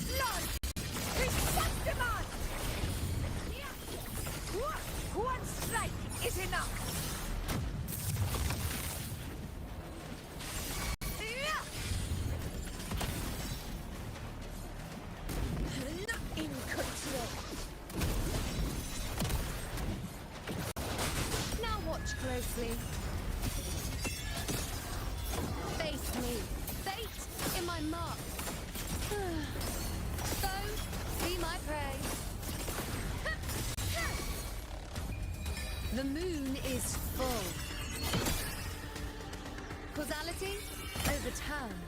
blood! Chrysanthemum! One strike is enough! In control. Now watch closely. Face me. Fate in my mark. Foe, be my prey. The moon is full. Causality overturned.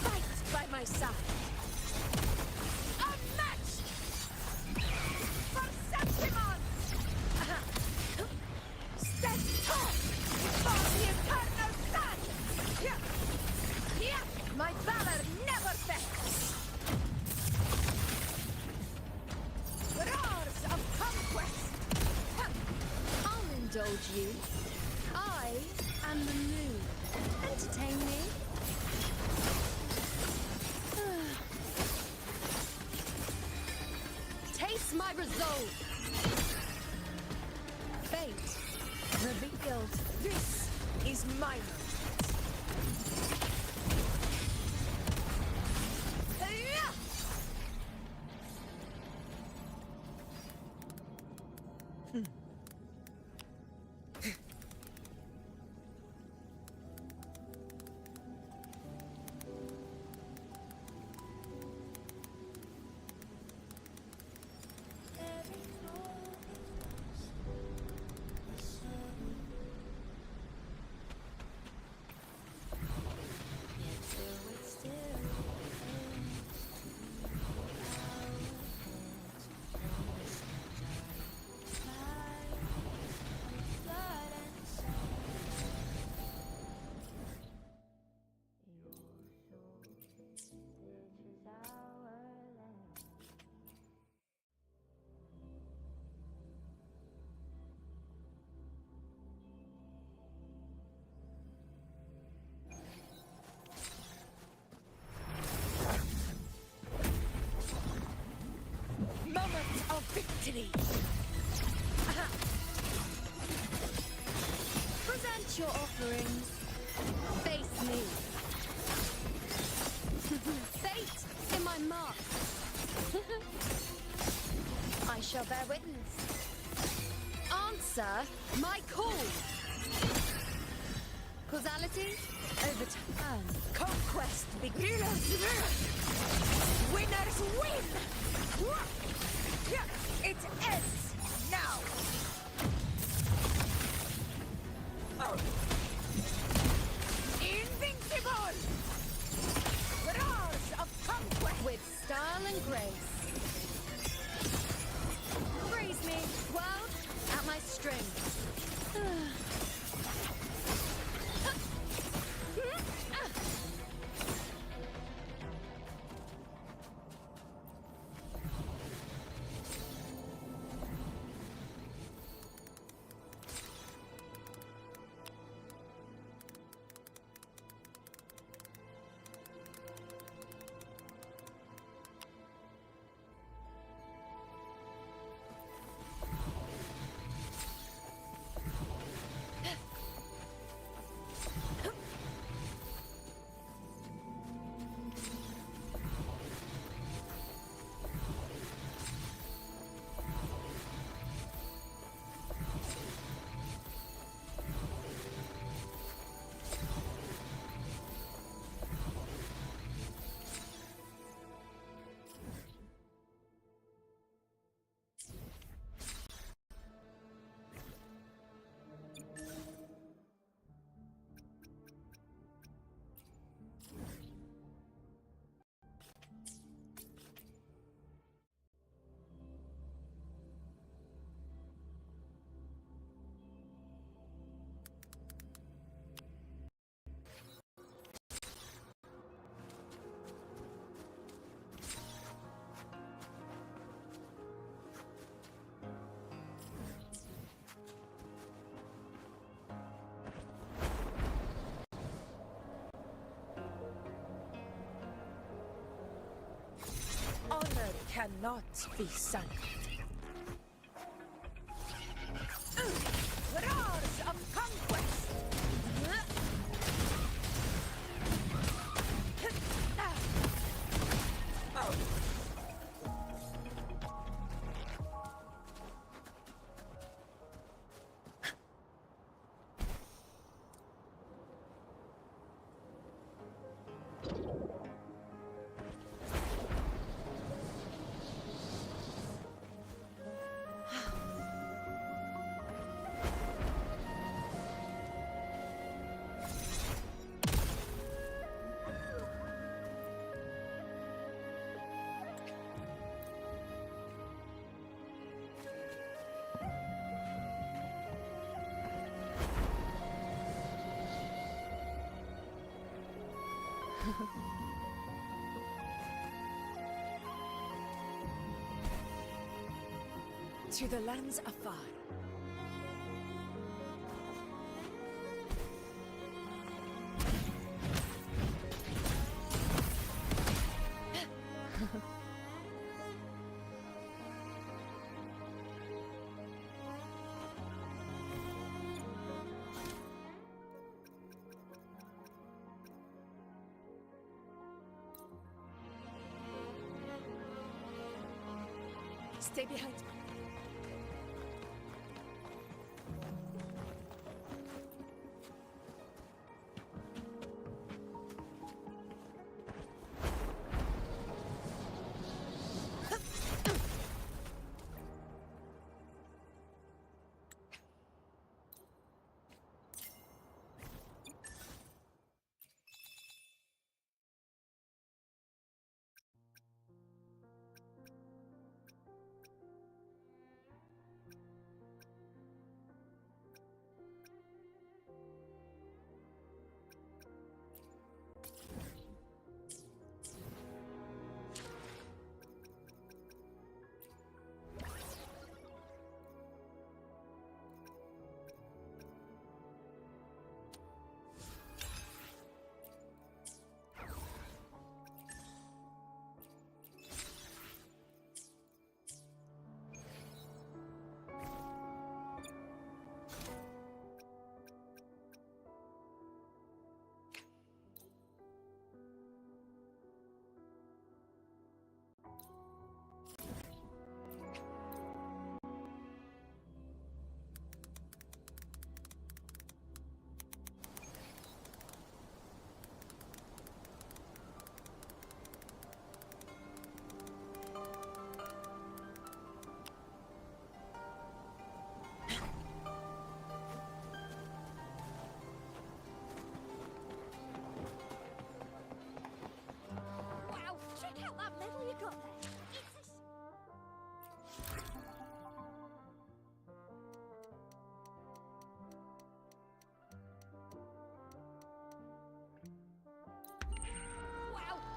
Fight by my side. Unmatched! For Septimon! Stand tall before the eternal sun! My valor never fails! Roars of conquest! I'll indulge you. I am the moon. Entertain me. Taste my resolve. Fate revealed. This is my moment. Moment of victory! Present your offerings. Face me. Fate in my mark. I shall bear witness. Answer my call. Causality overturned. Conquest begins. Winners win! It ends now! Invincible! Roars of conquest! With style and grace. Praise me, world, at my strings. cannot be sunk. Roars of conquest! To the lands afar. Stay behind me.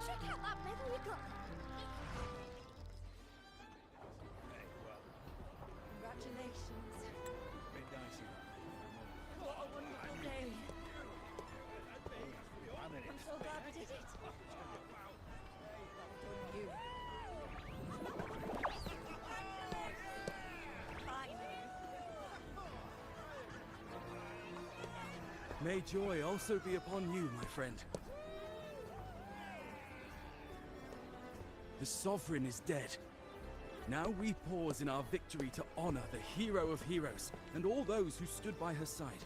Check out that medal you got there. Congratulations. What a wonderful day. I'm so glad we did it. You. May joy also be upon you, my friend. The Sovereign is dead. Now we pause in our victory to honor the hero of heroes and all those who stood by her side.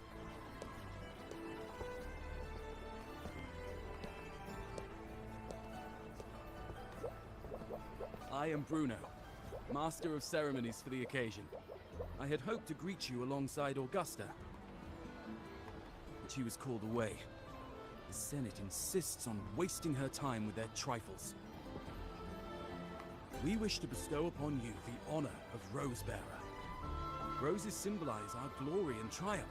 I am Bruno, Master of Ceremonies for the occasion. I had hoped to greet you alongside Augusta, but she was called away. The Senate insists on wasting her time with their trifles. We wish to bestow upon you the honor of Rosebearer. Roses symbolize our glory and triumph,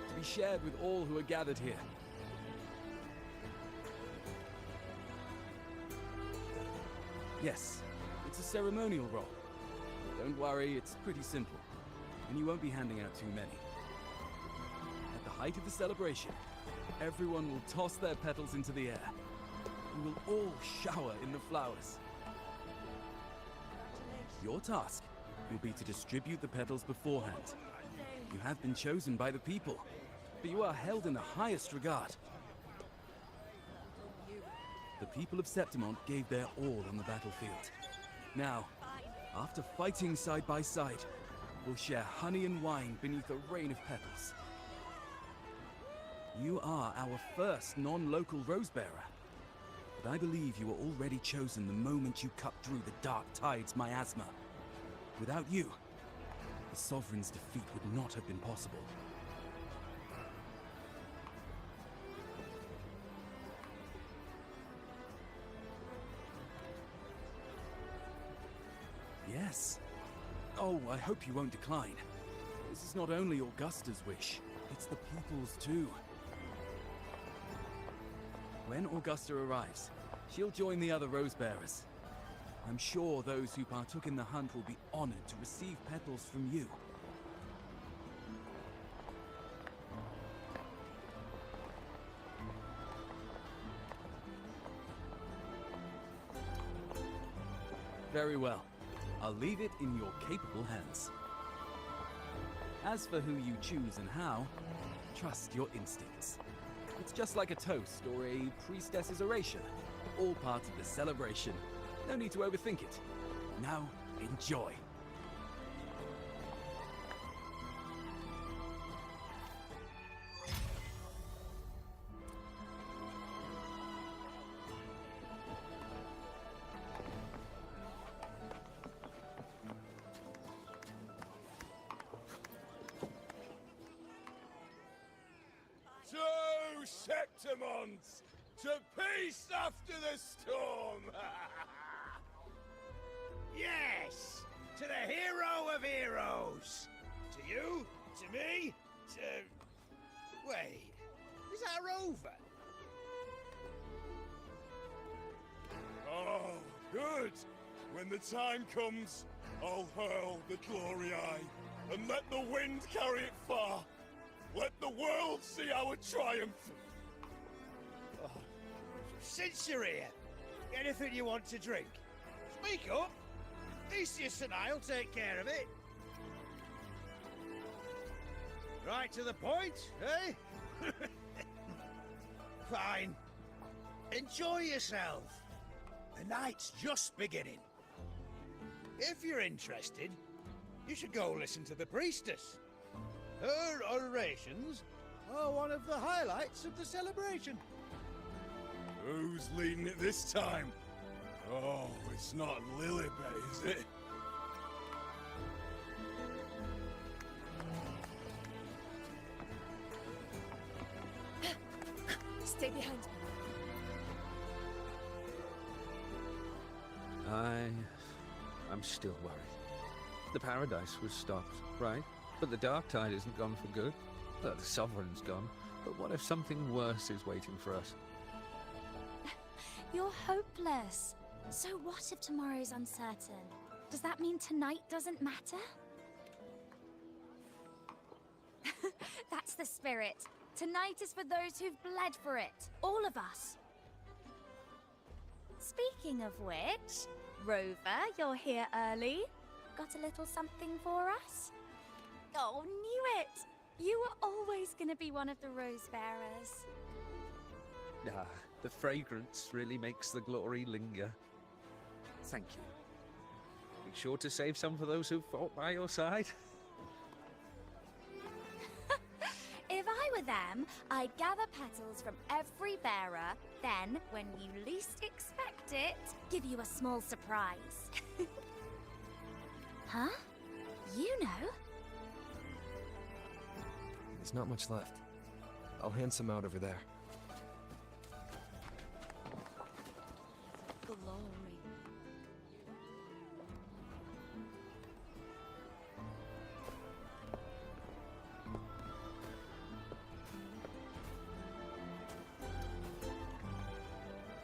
to be shared with all who are gathered here. Yes, it's a ceremonial role. Don't worry, it's pretty simple, and you won't be handing out too many. At the height of the celebration, everyone will toss their petals into the air. We will all shower in the flowers. Your task will be to distribute the petals beforehand. You have been chosen by the people, but you are held in the highest regard. The people of Septimont gave their all on the battlefield. Now, after fighting side by side, we'll share honey and wine beneath a rain of petals. You are our first non-local rose bearer, but I believe you were already chosen the moment you cut through the dark tide's miasma. Without you, the Sovereign's defeat would not have been possible. Yes. Oh, I hope you won't decline. This is not only Augusta's wish, it's the people's too. When Augusta arrives, she'll join the other rose bearers. I'm sure those who partook in the hunt will be honored to receive petals from you. Very well. I'll leave it in your capable hands. As for who you choose and how, trust your instincts. It's just like a toast or a priestess's oration. All part of the celebration. No need to overthink it. Now, enjoy. To Septimont! To peace after the storm! Yes! To the hero of heroes! To you, to me, to... Wait, is that Rover? Oh, good! When the time comes, I'll hurl the glory eye, and let the wind carry it far! Let the world see our triumph! Oh. Since you're here, anything you want to drink? Speak up! Theseus and I'll take care of it. Right to the point, eh? Fine. Enjoy yourself. The night's just beginning. If you're interested, you should go listen to the priestess. Her orations are one of the highlights of the celebration. Who's leading it this time? Oh, it's not Lilibet, is it? Stay behind me. I'm still worried. The paradise was stopped, right? But the dark tide isn't gone for good. The Sovereign's gone. But what if something worse is waiting for us? You're hopeless. So what if tomorrow's uncertain? Does that mean tonight doesn't matter? That's the spirit. Tonight is for those who've bled for it. All of us. Speaking of which, Rover, you're here early. Got a little something for us? Oh, knew it! You were always gonna be one of the rose bearers. Ah, the fragrance really makes the glory linger. Thank you. Be sure to save some for those who fought by your side. If I were them, I'd gather petals from every bearer, then, when you least expect it, give you a small surprise. Huh? Iuno? There's not much left. I'll hand some out over there. Glory.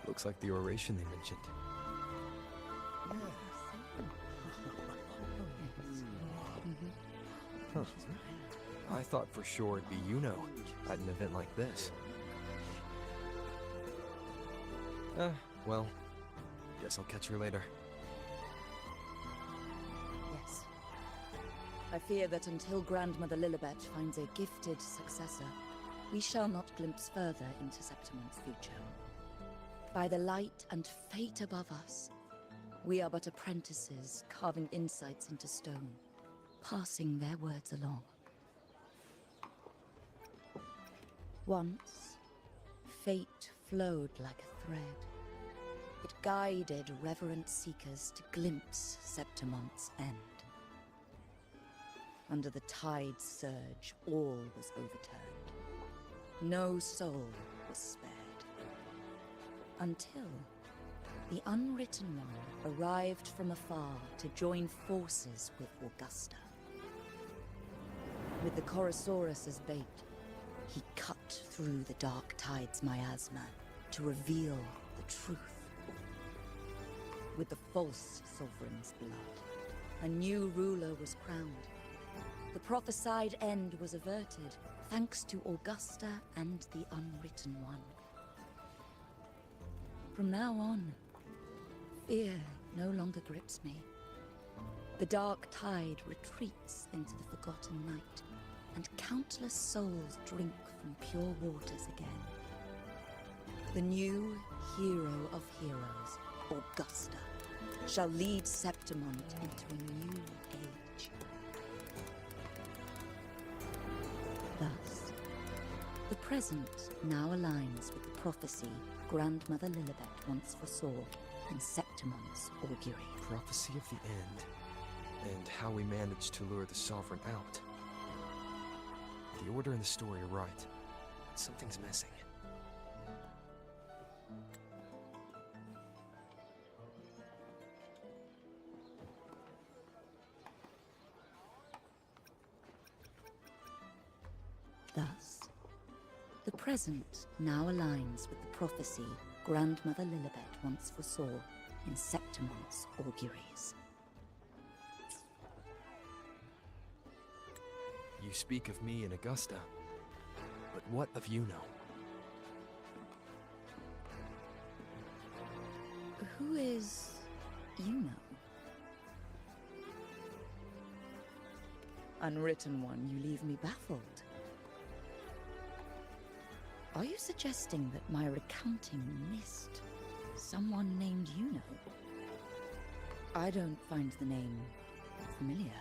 Looks like the oration they mentioned. Huh. I thought for sure it'd be Iuno at an event like this. Well, guess I'll catch her later. I fear that until Grandmother Lilibet finds a gifted successor, we shall not glimpse further into Septimon's future. By the light and fate above us, we are but apprentices carving insights into stone, passing their words along. Once, fate flowed like a thread. It guided reverent seekers to glimpse Septimon's end. Under the tide's surge, all was overturned. No soul was spared. Until the Unwritten One arrived from afar to join forces with Augusta. With the Chorosaurus as bait, he cut through the dark tide's miasma to reveal the truth. With the false sovereign's blood, a new ruler was crowned. The prophesied end was averted, thanks to Augusta and the Unwritten One. From now on, fear no longer grips me. The dark tide retreats into the forgotten night, and countless souls drink from pure waters again. The new hero of heroes, Augusta, shall lead Septimon into a new age. Thus, the present now aligns with the prophecy Grandmother Lilibet once foresaw in Septimon's augury. Prophecy of the end, and how we managed to lure the Sovereign out. The order and the story are right, but something's missing. Thus, the present now aligns with the prophecy Grandmother Lilibet once foresaw in Septimon's auguries. You speak of me and Augusta, but what of Iuno? Who is Iuno? Unwritten One, you leave me baffled. Are you suggesting that my recounting missed someone named Iuno? I don't find the name familiar.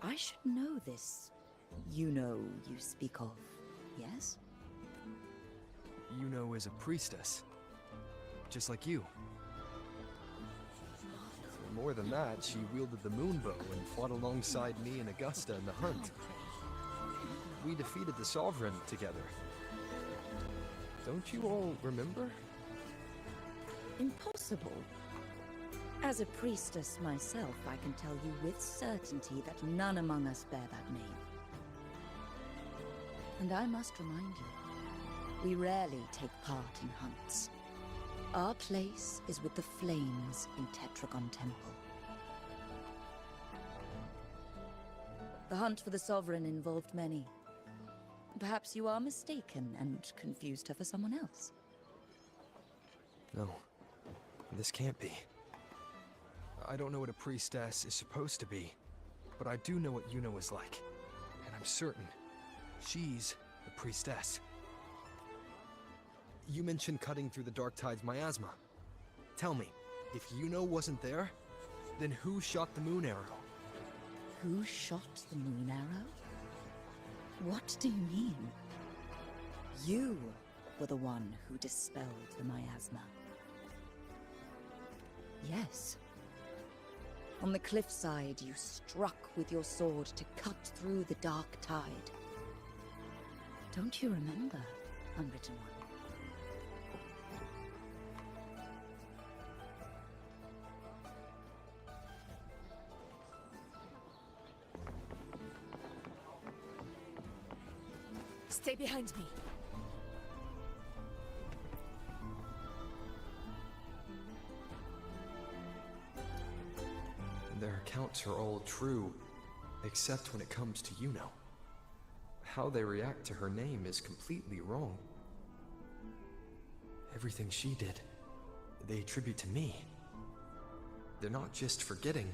I should know this Iuno you speak of, yes? Iuno is a priestess, just like you. More than that, she wielded the moonbow and fought alongside me and Augusta in the hunt. We defeated the Sovereign together. Don't you all remember? Impossible. As a priestess myself, I can tell you with certainty that none among us bear that name. And I must remind you, we rarely take part in hunts. Our place is with the flames in Tetragon Temple. The hunt for the Sovereign involved many. Perhaps you are mistaken and confused her for someone else. No, this can't be. I don't know what a priestess is supposed to be, but I do know what Iuno is like. And I'm certain she's the priestess. You mentioned cutting through the dark tide's miasma. Tell me, if Iuno wasn't there, then who shot the moon arrow? Who shot the moon arrow? What do you mean? You were the one who dispelled the miasma. Yes. On the cliffside, you struck with your sword to cut through the dark tide. Don't you remember, Unwritten One? Stay behind me. Their accounts are all true, except when it comes to Iuno. How they react to her name is completely wrong. Everything she did, they attribute to me. they're not just forgetting.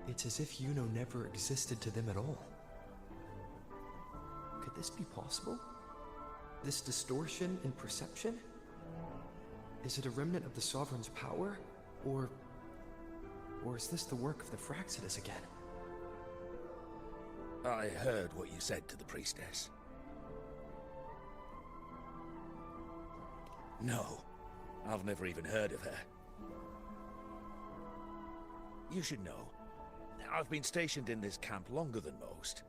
It's as if Iuno never existed to them at all. Could this be possible? This distortion in perception? Is it a remnant of the Sovereign's power? Or is this the work of the Fraxidus again? I heard what you said to the priestess. No, I've never even heard of her. You should know, I've been stationed in this camp longer than most.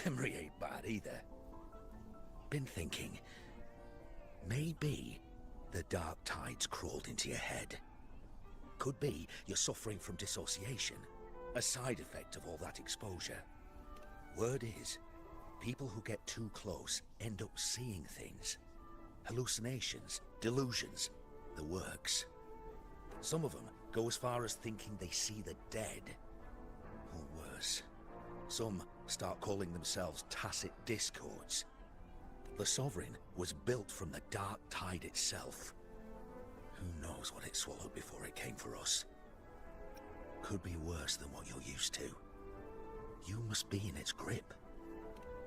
Memory ain't bad either. Been thinking, maybe the dark tides crawled into your head. Could be you're suffering from dissociation, a side effect of all that exposure. Word is, people who get too close end up seeing things. Hallucinations, delusions, the works. Some of them go as far as thinking they see the dead. Or worse, some start calling themselves tacit discords. The Sovereign was built from the dark tide itself. Who knows what it swallowed before it came for us? Could be worse than what you're used to. You must be in its grip.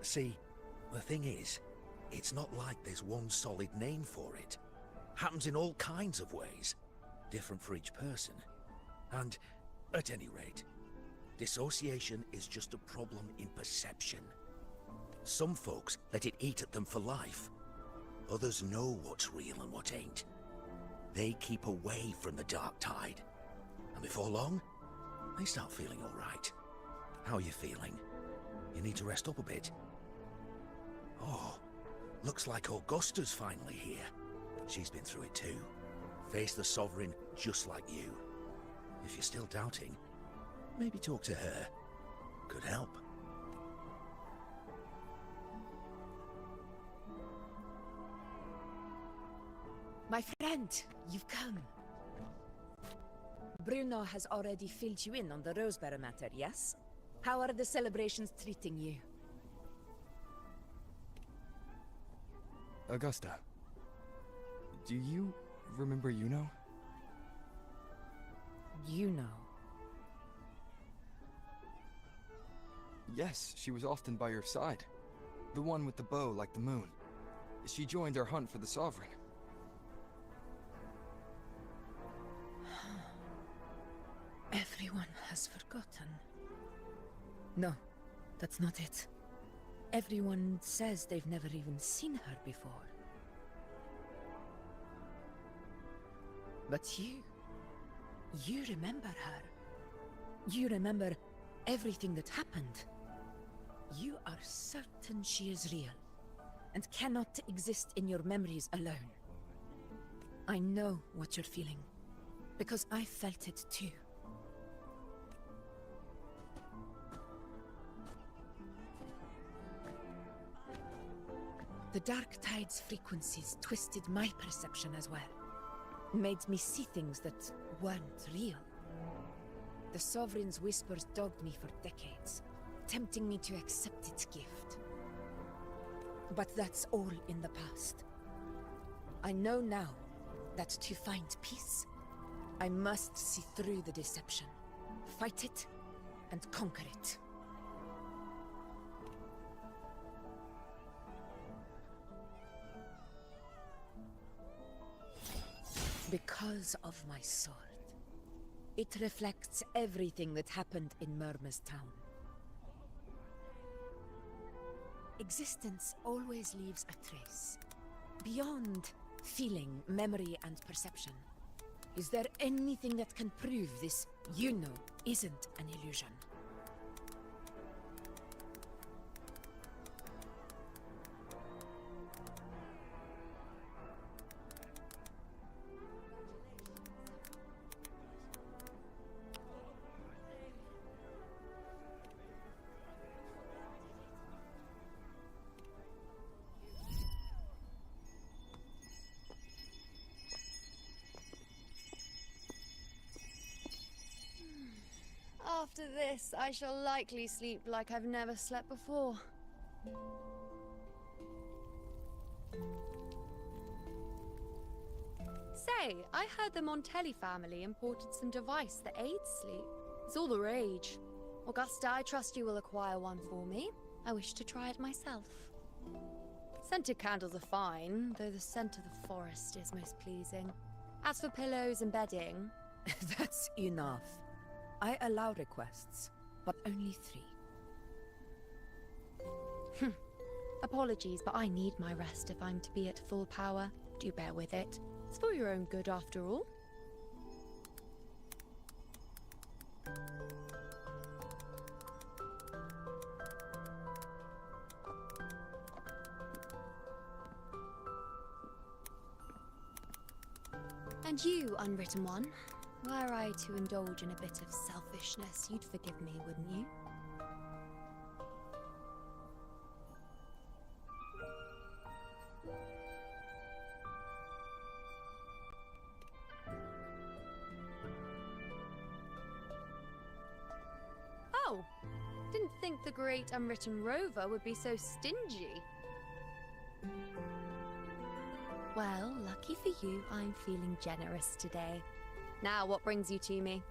See, the thing is, it's not like there's one solid name for it. Happens in all kinds of ways, different for each person. And, at any rate, dissociation is just a problem in perception. Some folks let it eat at them for life. Others know what's real and what ain't. They keep away from the dark tide. And before long, they start feeling all right. How are you feeling? You need to rest up a bit. Oh, looks like Augusta's finally here. She's been through it too. Faced the Sovereign just like you. If you're still doubting, maybe talk to her. Could help. My friend, you've come. Bruno has already filled you in on the Rosebearer matter, yes? How are the celebrations treating you? Augusta, do you remember Iuno? Iuno. Yes, she was often by your side. The one with the bow like the moon. She joined our hunt for the Sovereign. Everyone has forgotten. No, that's not it. Everyone says they've never even seen her before. But you remember her. You remember everything that happened. You are certain she is real, and cannot exist in your memories alone. I know what you're feeling, because I felt it too. The Dark Tide's frequencies twisted my perception as well. Made me see things that weren't real. The Sovereign's whispers dogged me for decades, tempting me to accept its gift. But that's all in the past. I know now that to find peace, I must see through the deception, fight it, and conquer it. Because of my sword. It reflects everything that happened in Murma's town. Existence always leaves a trace. Beyond feeling, memory, and perception. Is there anything that can prove this Iuno isn't an illusion? After this, I shall likely sleep like I've never slept before. Say, I heard the Montelli family imported some device that aids sleep. It's all the rage. Augusta, I trust you will acquire one for me. I wish to try it myself. Scented candles are fine, though the scent of the forest is most pleasing. As for pillows and bedding... That's enough. I allow requests, but only 3. Apologies, but I need my rest if I'm to be at full power. Do bear with it. It's for your own good, after all. And you, Unwritten One, were I to indulge in a bit of selfishness, you'd forgive me, wouldn't you? Oh, didn't think the great Unwritten Rover would be so stingy. Well, lucky for you, I'm feeling generous today. Now, what brings you to me?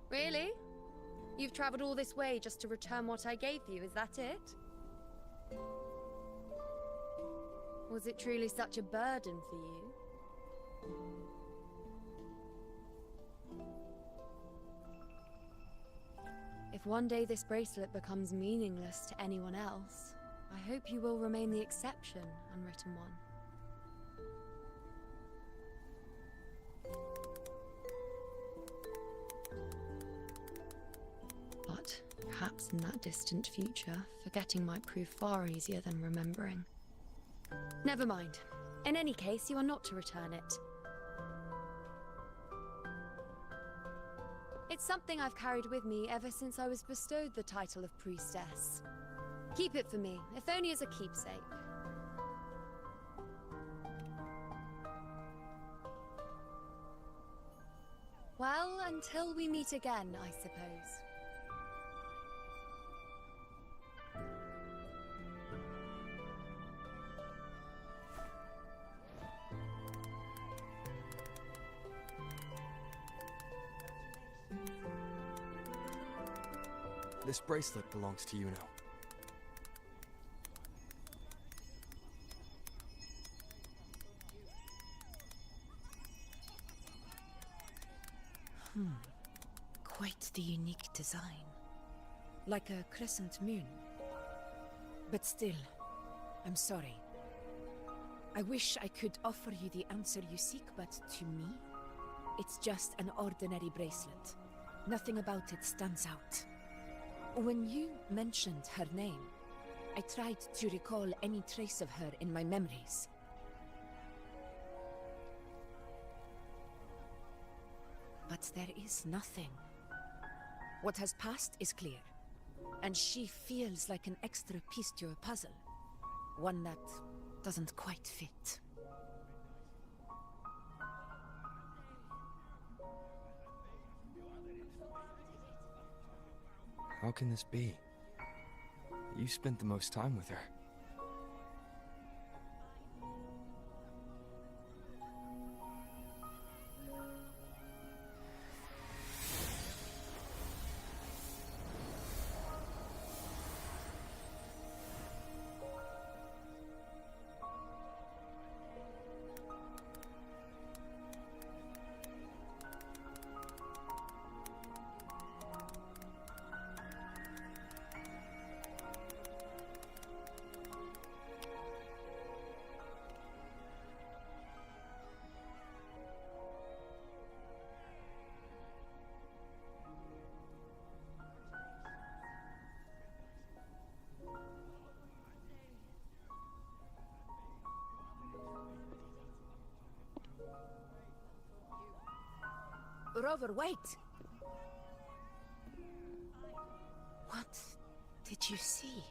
Really? You've traveled all this way just to return what I gave you, is that it? Was it truly such a burden for you? If one day this bracelet becomes meaningless to anyone else, I hope you will remain the exception, Unwritten One. But perhaps in that distant future, forgetting might prove far easier than remembering. Never mind. In any case, you are not to return it. It's something I've carried with me ever since I was bestowed the title of priestess. Keep it for me, if only as a keepsake. Well, until we meet again, I suppose. This bracelet belongs to Iuno. Quite the unique design. Like a crescent moon. But still, I'm sorry. I wish I could offer you the answer you seek, but to me, it's just an ordinary bracelet. Nothing about it stands out. When you mentioned her name, I tried to recall any trace of her in my memories. But there is nothing. What has passed is clear, and she feels like an extra piece to a puzzle. One that doesn't quite fit. How can this be? You spent the most time with her. Rover, wait! What did you see?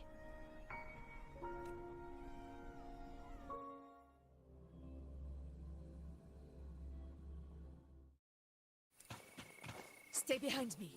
Stay behind me.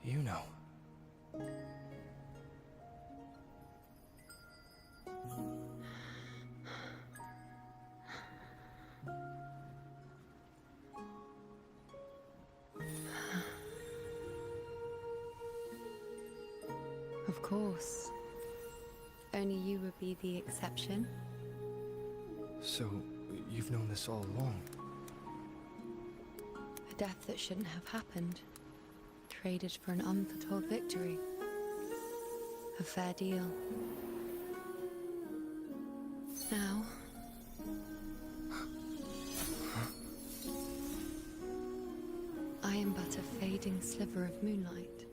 Iuno. Of course. Only you would be the exception. So, you've known this all along? A death that shouldn't have happened. Traded for an unforetold victory. A fair deal. Now... I am but a fading sliver of moonlight.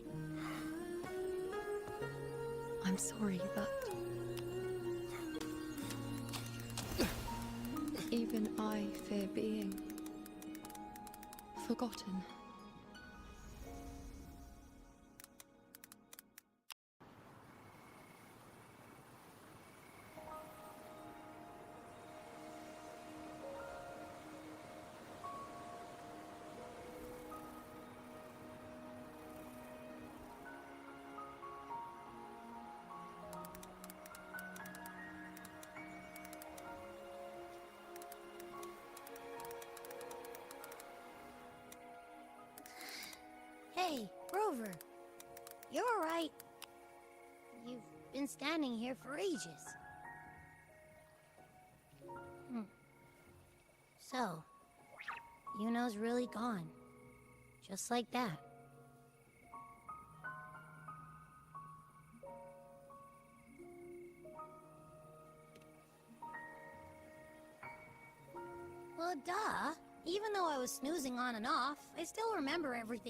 I'm sorry, but... even I fear being... forgotten. Hey, Rover. You're all right. You've been standing here for ages. So, Iuno's really gone. Just like that. Well, duh. Even though I was snoozing on and off, I still remember everything.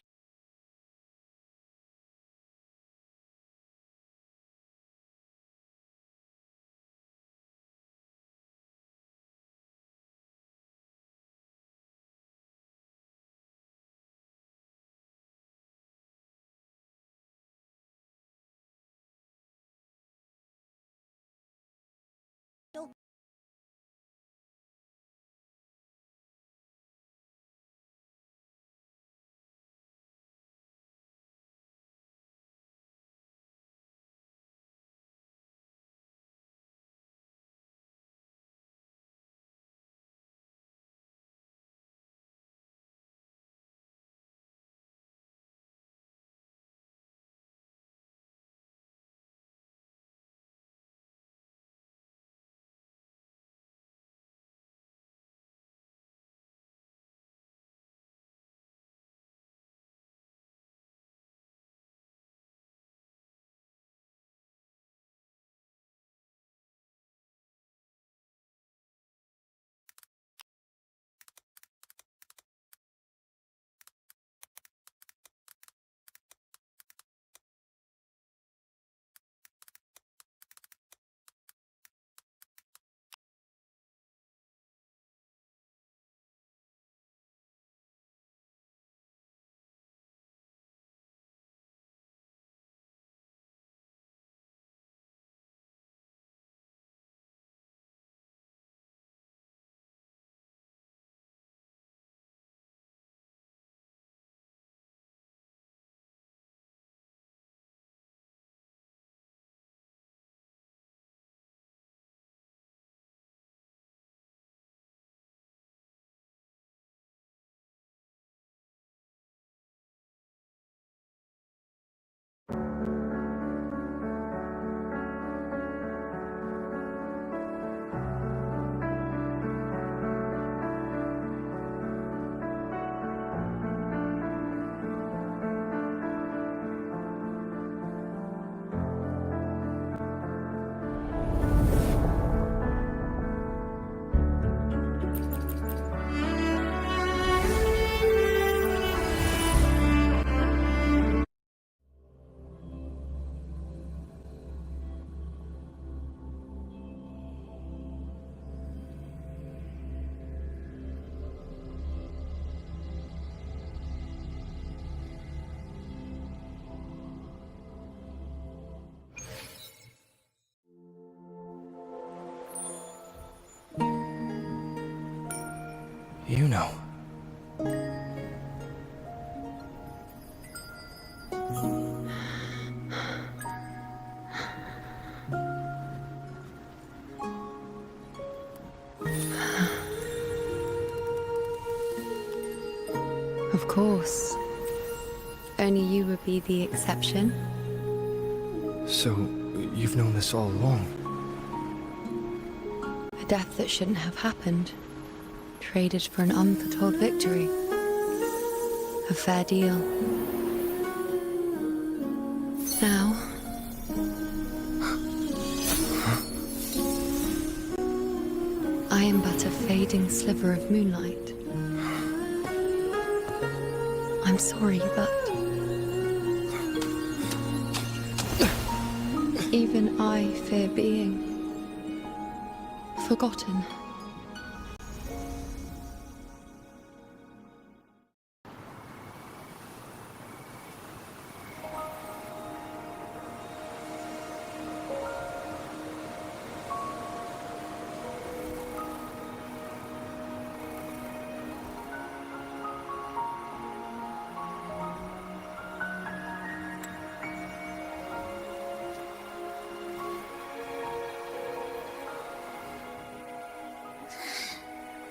Iuno. Of course. Only you would be the exception. So, you've known this all along? A death that shouldn't have happened. Traded for an unforetold victory. A fair deal. Now... I am but a fading sliver of moonlight. I'm sorry, but... even I fear being... forgotten.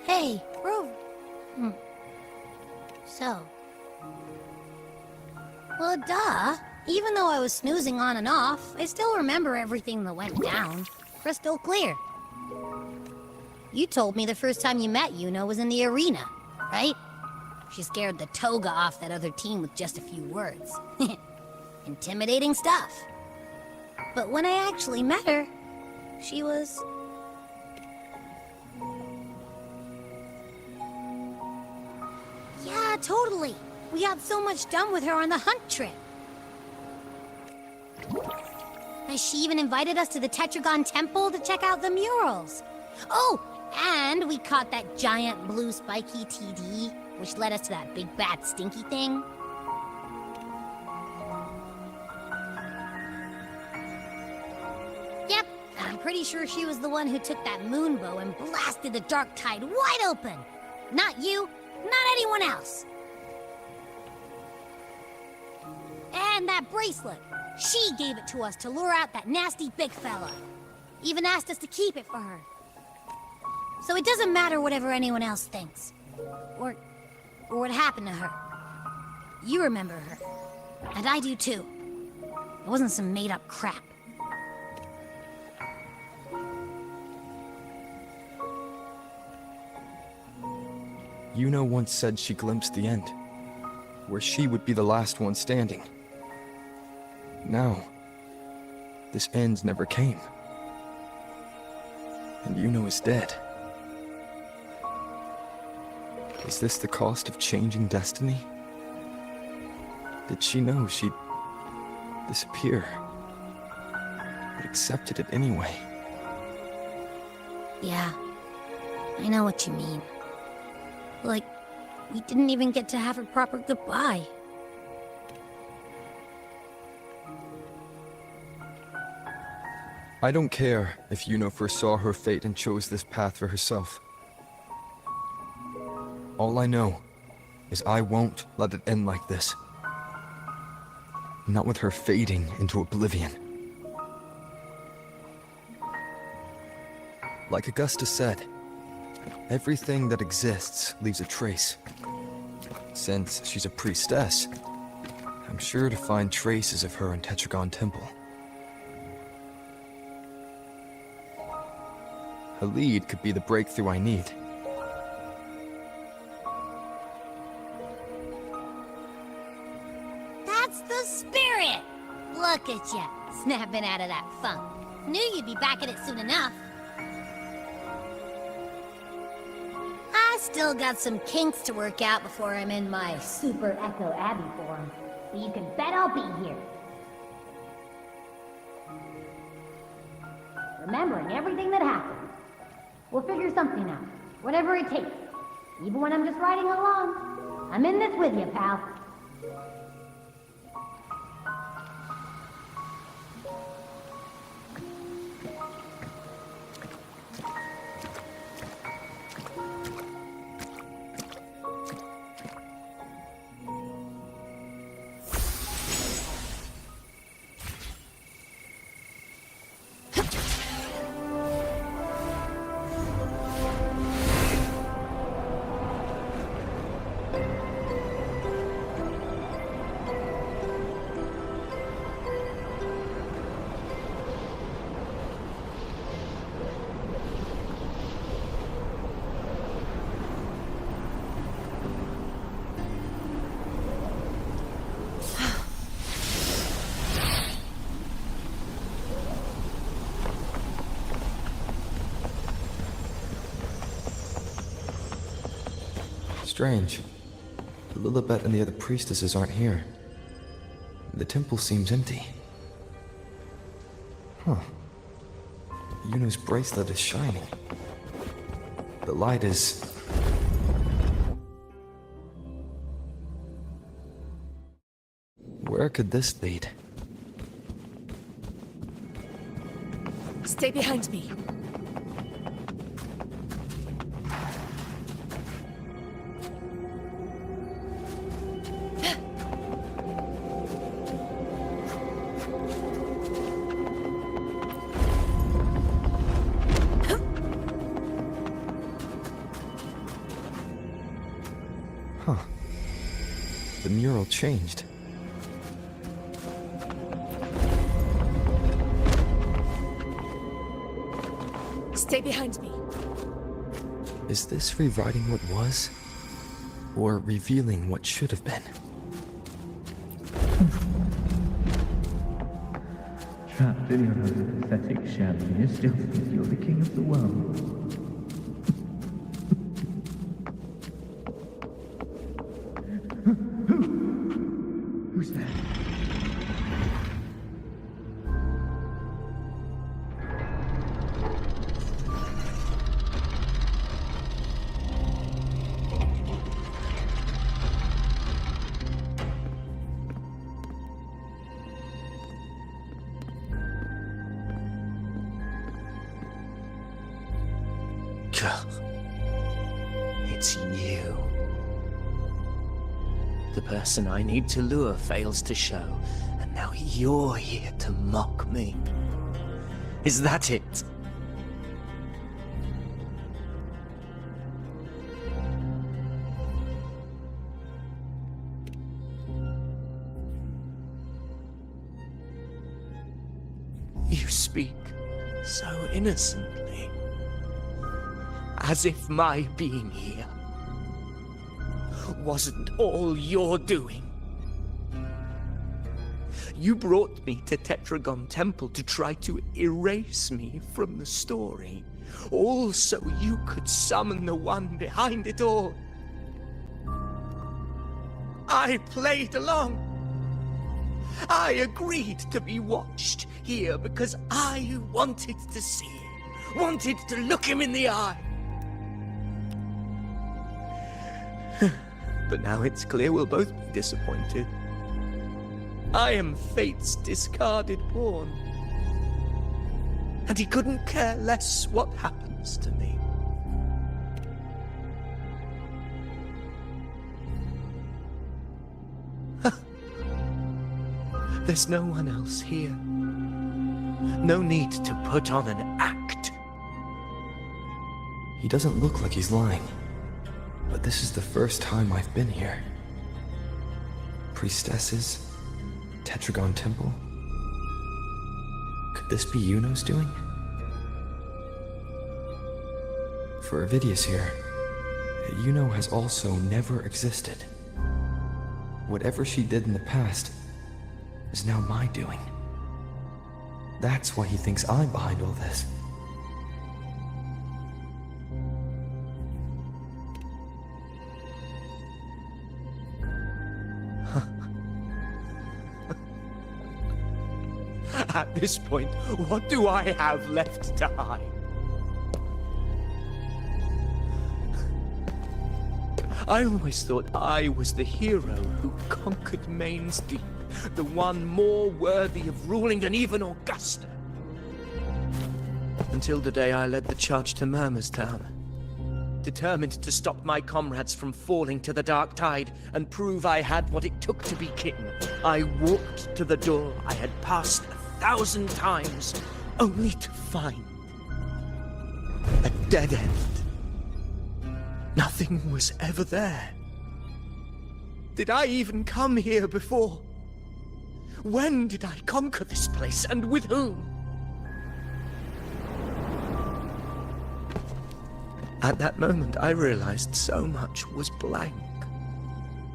Hey, Rove. So. Well, duh. Even though I was snoozing on and off, I still remember everything that went down. Crystal clear. You told me the first time you met Iuno was in the arena, right? She scared the toga off that other team with just a few words. Intimidating stuff. But when I actually met her, she was... Yeah, totally. We got so much done with her on the hunt trip. And she even invited us to the Tetragon Temple to check out the murals. Oh, and we caught that giant blue spiky TD, which led us to that big bad stinky thing. Yep, and I'm pretty sure she was the one who took that moon bow and blasted the Dark Tide wide open. Not you, not anyone else. And that bracelet. She gave it to us to lure out that nasty big fella. Even asked us to keep it for her. So it doesn't matter whatever anyone else thinks. Or what happened to her. You remember her. And I do too. It wasn't some made-up crap. Iuno once said she glimpsed the end, where she would be the last one standing. Now, this end never came. And Iuno is dead. Is this the cost of changing destiny? Did she know she'd disappear, but accepted it anyway? Yeah, I know what you mean. Like, we didn't even get to have a proper goodbye. I don't care if Iuno foresaw her fate and chose this path for herself. All I know is I won't let it end like this. Not with her fading into oblivion. Like Augusta said, everything that exists leaves a trace. Since she's a priestess, I'm sure to find traces of her in Tetragon Temple. A lead could be the breakthrough I need. That's the spirit! Look at ya, snapping out of that funk. Knew you'd be back at it soon enough. I still got some kinks to work out before I'm in my Super Echo Abbey form. But you can bet I'll be here. Remembering everything that happened. We'll figure something out. Whatever it takes. Even when I'm just riding along. I'm in this with you, pal. Strange. Lilibet and the other priestesses aren't here. The temple seems empty. Huh. Iuno's bracelet is shining. The light is... Where could this lead? Stay behind me. Huh. The mural changed. Stay behind me. Is this rewriting what was? Or revealing what should have been? Trapped in your own pathetic shell, you still think you're the king of the world. Who's there? It's you. The person I need to lure fails to show, and now you're here to mock me. Is that it? You speak so innocently, as if my being here wasn't all you're doing. You brought me to Tetragon Temple to try to erase me from the story, all so you could summon the one behind it all. I played along. I agreed to be watched here because I wanted to see him, wanted to look him in the eye. But now it's clear we'll both be disappointed. I am fate's discarded pawn. And he couldn't care less what happens to me. There's no one else here. No need to put on an act. He doesn't look like he's lying. But this is the first time I've been here. Priestesses? Tetragon Temple? Could this be Iuno's doing? For Avidius here, Iuno has also never existed. Whatever she did in the past is now my doing. That's why he thinks I'm behind all this. At this point, what do I have left to hide? I always thought I was the hero who conquered Main's Deep, the one more worthy of ruling than even Augusta. Until the day I led the charge to Murmur's Town. Determined to stop my comrades from falling to the dark tide and prove I had what it took to be king, I walked to the door I had passed 1,000 times, only to find a dead end. Nothing was ever there. Did I even come here before? When did I conquer this place, and with whom? At that moment, I realized so much was blank.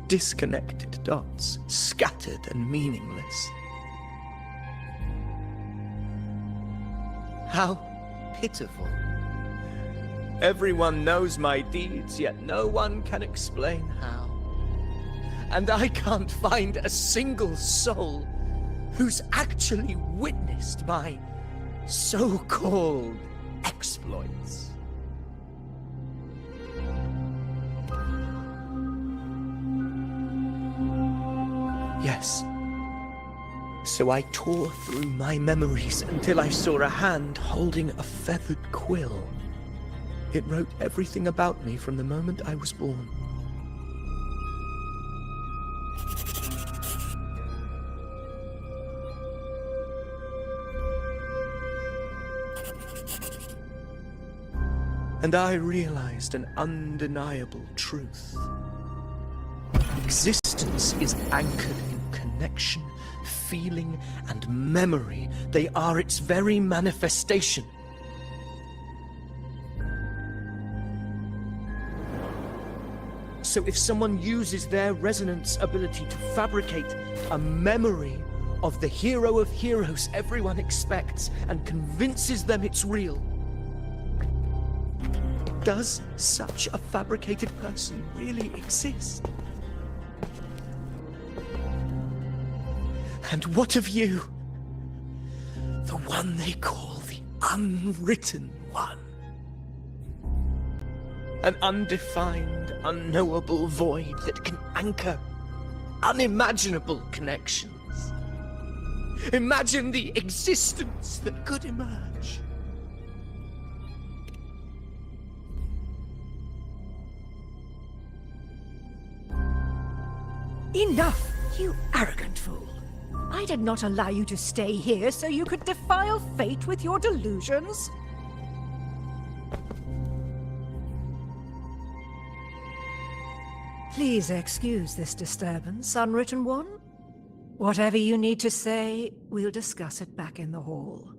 Disconnected dots, scattered and meaningless. How pitiful. Everyone knows my deeds, yet no one can explain how. And I can't find a single soul who's actually witnessed my so-called exploits. Yes. So I tore through my memories until I saw a hand holding a feathered quill. It wrote everything about me from the moment I was born. And I realized an undeniable truth. Existence is anchored in connection, feeling, and memory. They are its very manifestation. So if someone uses their resonance ability to fabricate a memory of the hero of heroes everyone expects and convinces them it's real, does such a fabricated person really exist? And what of you? The one they call the Unwritten One. An undefined, unknowable void that can anchor unimaginable connections. Imagine the existence that could emerge. Enough, you arrogant fool. I did not allow you to stay here so you could defile fate with your delusions. Please excuse this disturbance, Unwritten One. Whatever you need to say, we'll discuss it back in the hall.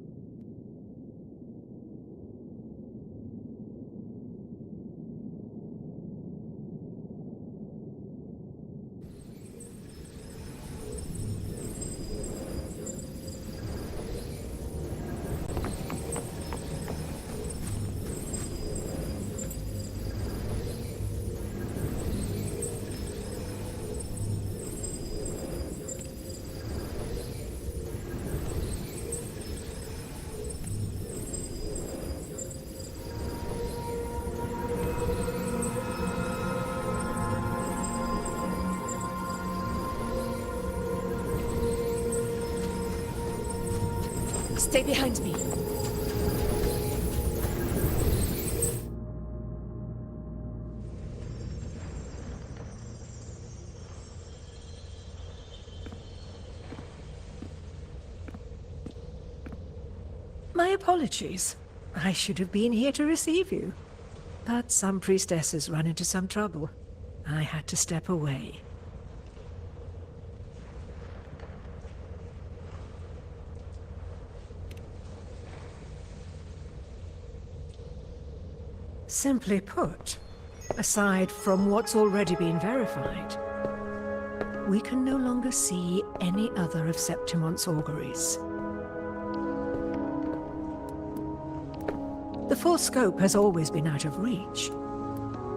Stay behind me. My apologies. I should have been here to receive you. But some priestesses run into some trouble. I had to step away. Simply put, aside from what's already been verified, we can no longer see any other of Septimon's auguries. The full scope has always been out of reach,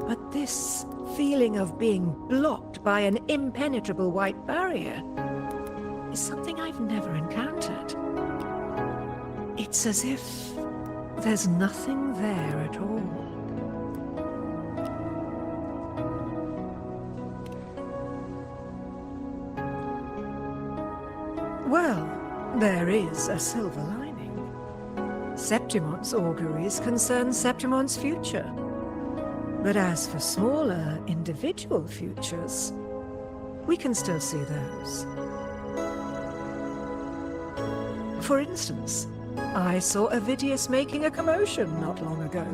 but this feeling of being blocked by an impenetrable white barrier is something I've never encountered. It's as if there's nothing there at all. Well, there is a silver lining. Septimon's auguries concern Septimon's future. But as for smaller, individual futures, we can still see those. For instance, I saw Avidius making a commotion not long ago.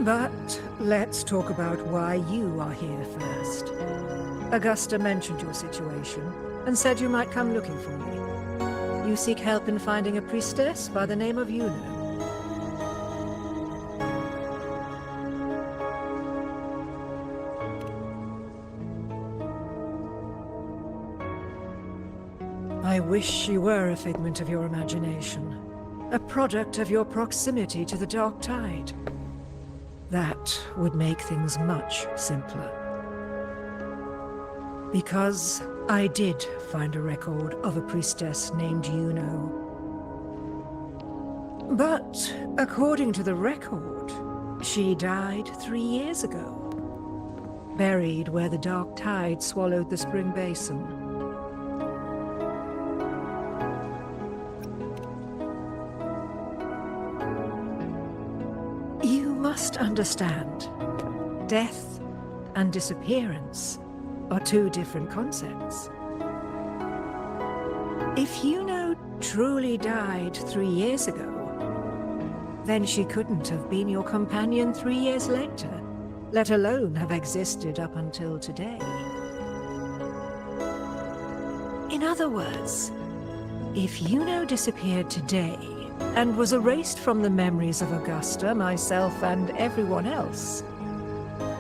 But let's talk about why you are here first. Augusta mentioned your situation and said you might come looking for me. You seek help in finding a priestess by the name of Iuno. I wish she were a figment of your imagination. a product of your proximity to the Dark Tide. That would make things much simpler. Because I did find a record of a priestess named Iuno. But according to the record, she died 3 years ago, buried where the Dark Tide swallowed the Spring Basin. You must understand, death and disappearance are two different concepts. If Iuno truly died 3 years ago, then she couldn't have been your companion 3 years later, let alone have existed up until today. In other words, if Iuno disappeared today and was erased from the memories of Augusta, myself, and everyone else,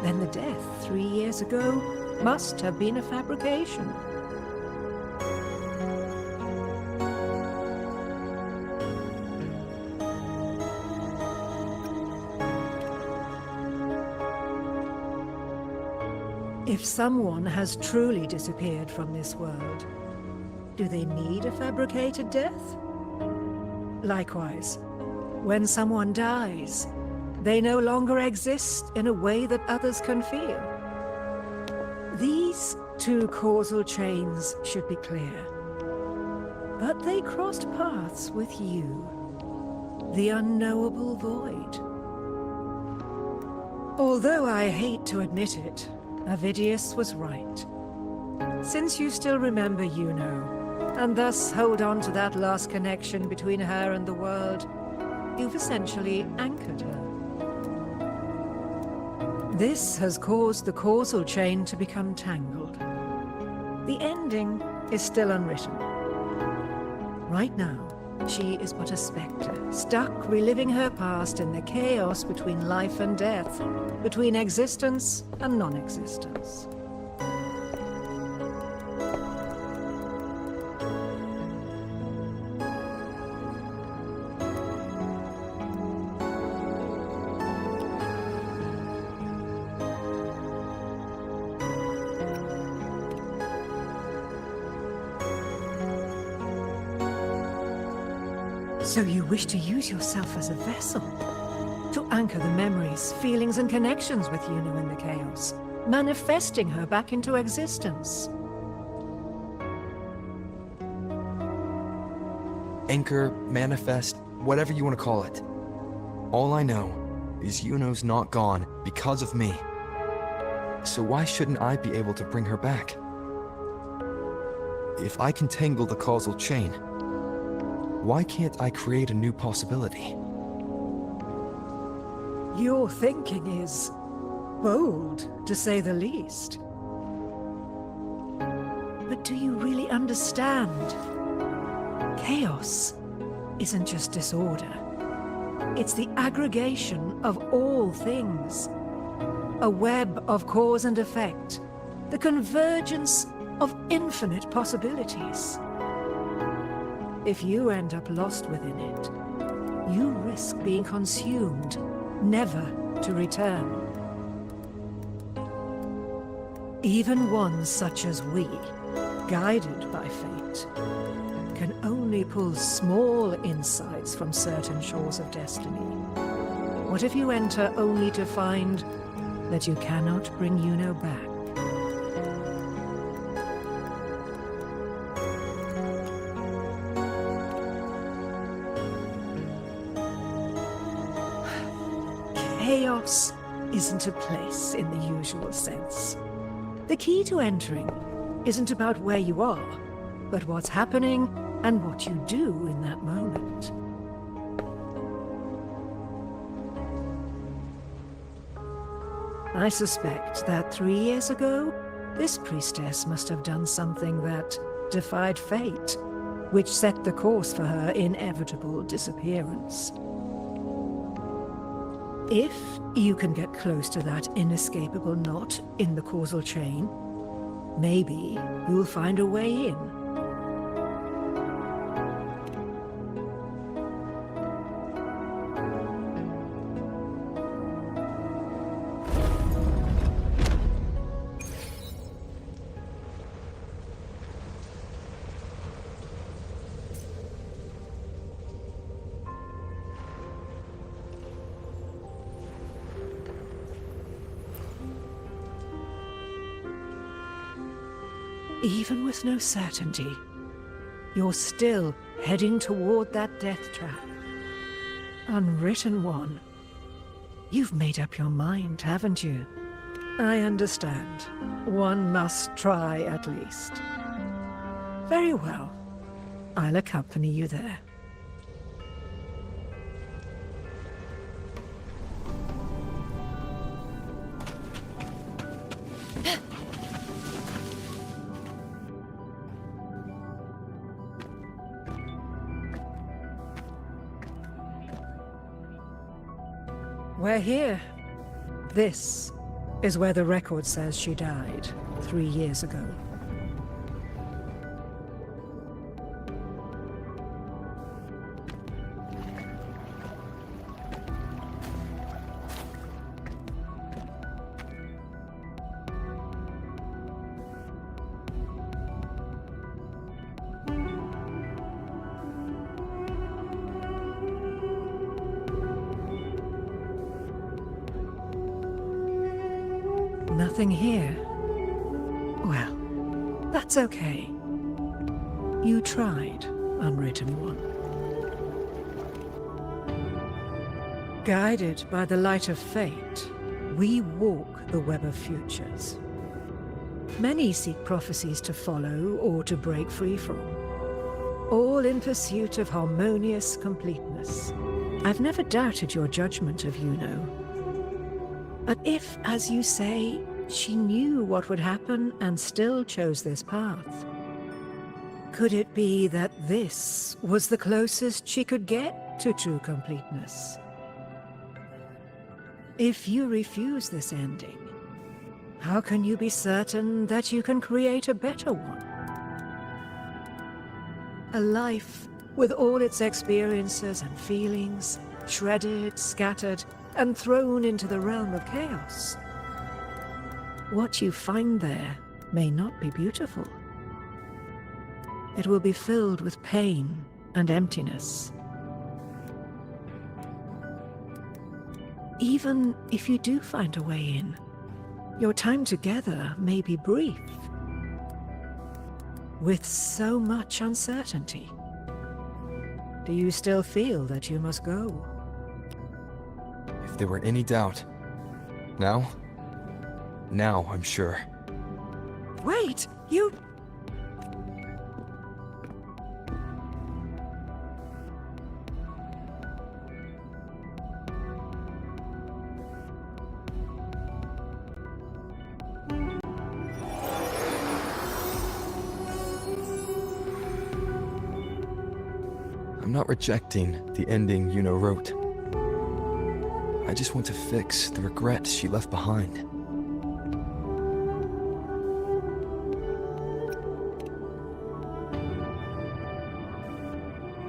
then the death 3 years ago must have been a fabrication. If someone has truly disappeared from this world, do they need a fabricated death? Likewise, when someone dies, they no longer exist in a way that others can feel. These two causal chains should be clear. But they crossed paths with you, the unknowable void. Although I hate to admit it, Avidius was right. Since you still remember Iuno, and thus hold on to that last connection between her and the world, you've essentially anchored her. This has caused the causal chain to become tangled. The ending is still unwritten. Right now, she is but a spectre, stuck reliving her past in the chaos between life and death, between existence and non-existence. So you wish to use yourself as a vessel, to anchor the memories, feelings, and connections with Iuno in the chaos, manifesting her back into existence. Anchor, manifest, whatever you want to call it. All I know is Iuno's not gone because of me. So why shouldn't I be able to bring her back? If I can tangle the causal chain, why can't I create a new possibility? Your thinking is bold, to say the least. But do you really understand? Chaos isn't just disorder. It's the aggregation of all things. A web of cause and effect. The convergence of infinite possibilities. If you end up lost within it, you risk being consumed, never to return. Even ones such as we, guided by fate, can only pull small insights from certain shores of destiny. What if you enter only to find that you cannot bring Iuno back? Chaos isn't a place in the usual sense. The key to entering isn't about where you are, but what's happening and what you do in that moment. I suspect that 3 years ago, this priestess must have done something that defied fate, which set the course for her inevitable disappearance. If you can get close to that inescapable knot in the causal chain, maybe you'll find a way in. Even with no certainty, you're still heading toward that death trap. Unwritten one. You've made up your mind, haven't you? I understand. One must try at least. Very well. I'll accompany you there. We're here. This is where the record says she died 3 years ago. Nothing here. Well, that's okay. You tried, Unwritten One. Guided by the light of fate, we walk the web of futures. Many seek prophecies to follow or to break free from, all in pursuit of harmonious completeness. I've never doubted your judgment of Iuno. But if, as you say, she knew what would happen and still chose this path, could it be that this was the closest she could get to true completeness? If you refuse this ending, how can you be certain that you can create a better one? A life with all its experiences and feelings, shredded, scattered, and thrown into the realm of chaos. What you find there may not be beautiful. It will be filled with pain and emptiness. Even if you do find a way in, your time together may be brief, with so much uncertainty. Do you still feel that you must go? If there were any doubt, now I'm sure. Wait, you... I'm not rejecting the ending Iuno wrote. I just want to fix the regrets she left behind.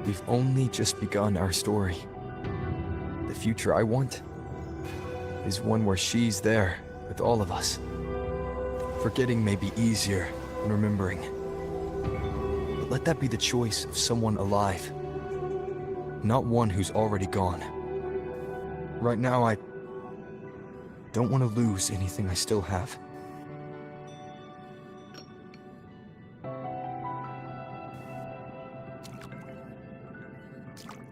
We've only just begun our story. The future I want is one where she's there with all of us. Forgetting may be easier than remembering. But let that be the choice of someone alive, not one who's already gone. Right now, I don't want to lose anything I still have.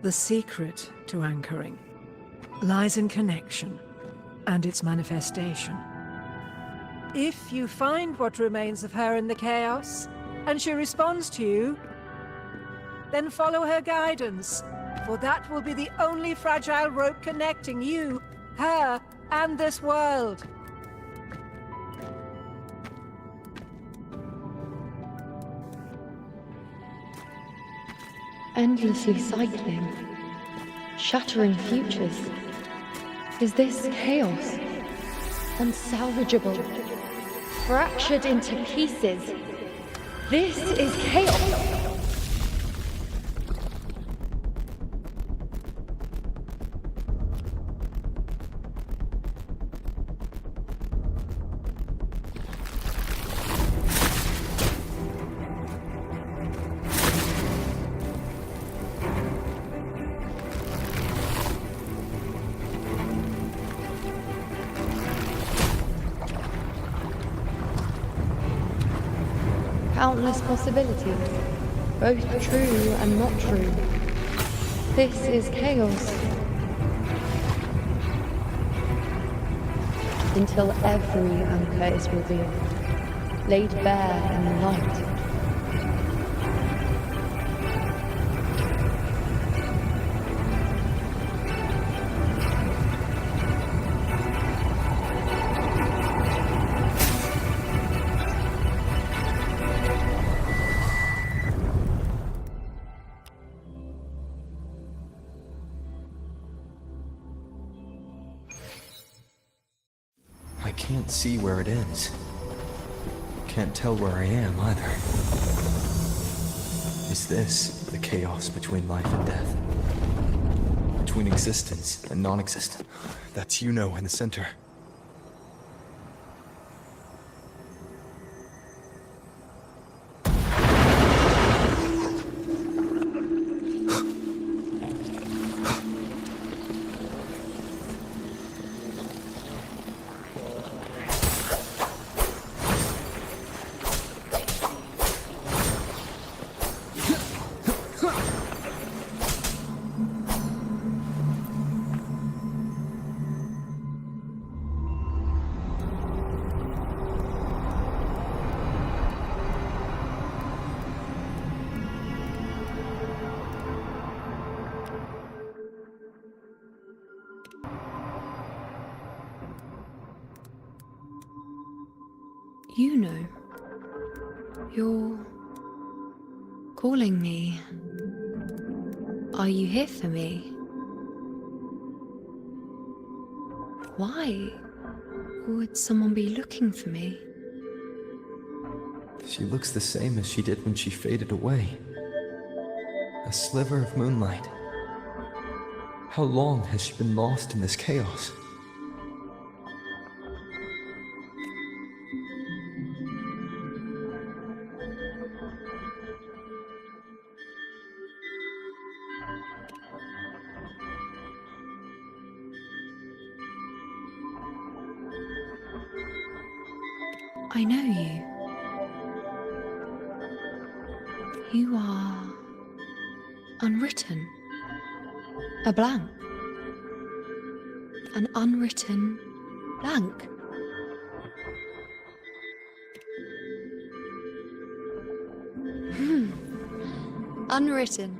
The secret to anchoring lies in connection and its manifestation. If you find what remains of her in the chaos, and she responds to you, then follow her guidance, for that will be the only fragile rope connecting you, her, and this world. Endlessly cycling, shattering futures. Is this chaos? Unsalvageable, fractured into pieces. This is chaos! Countless possibilities, both true and not true. This is chaos. Until every anchor is revealed, laid bare in the light. I can't see where it ends. Can't tell where I am either. Is this the chaos between life and death? Between existence and non-existent? That's Iuno in the center. Iuno, you're calling me. Are you here for me? Why would someone be looking for me? She looks the same as she did when she faded away. A sliver of moonlight. How long has she been lost in this chaos? I know you. You are unwritten. A blank. An unwritten blank. Unwritten.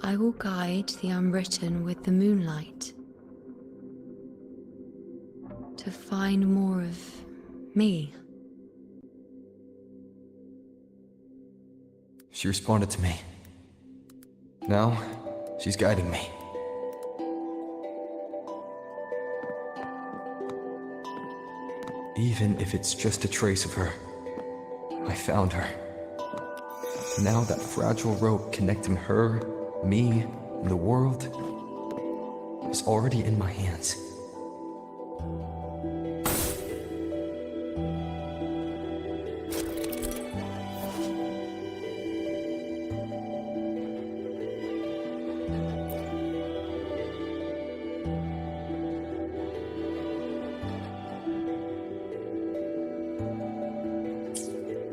I will guide the unwritten with the moonlight to find more of me. She responded to me. Now, she's guiding me. Even if it's just a trace of her, I found her. Now that fragile rope connecting her, me, and the world is already in my hands.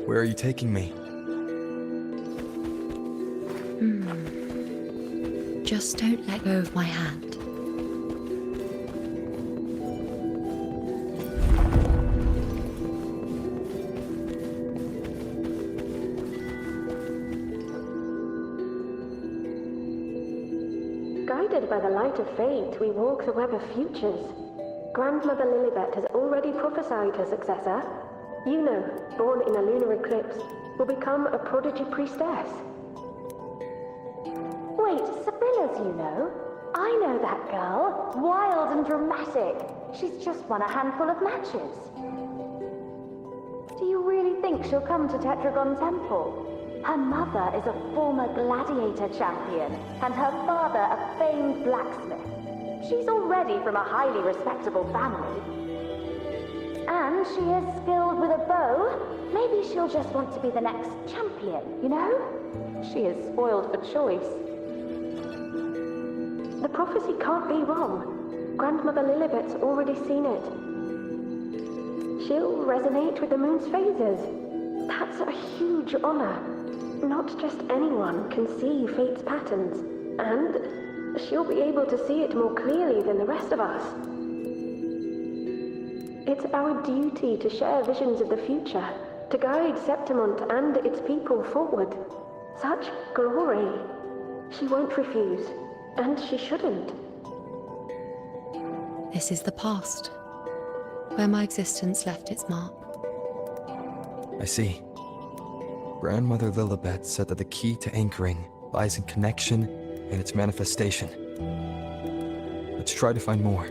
Where are you taking me? Just don't let go of my hand. Guided by the light of fate, we walk the web of futures. Grandmother Lilibet has already prophesied her successor. Iuno, born in a lunar eclipse, will become a prodigy priestess. Wait, Sibylla's Iuno? I know that girl. Wild and dramatic. She's just won a handful of matches. Do you really think she'll come to Tetragon Temple? Her mother is a former gladiator champion, and her father a famed blacksmith. She's already from a highly respectable family. And she is skilled with a bow. Maybe she'll just want to be the next champion, you know? She is spoiled for choice. The prophecy can't be wrong. Grandmother Lilibet's already seen it. She'll resonate with the moon's phases. That's a huge honor. Not just anyone can see fate's patterns. And she'll be able to see it more clearly than the rest of us. It's our duty to share visions of the future, to guide Septimont and its people forward. Such glory. She won't refuse, and she shouldn't. This is the past, where my existence left its mark. I see. Grandmother Lilibet said that the key to anchoring lies in connection and its manifestation. Let's try to find more.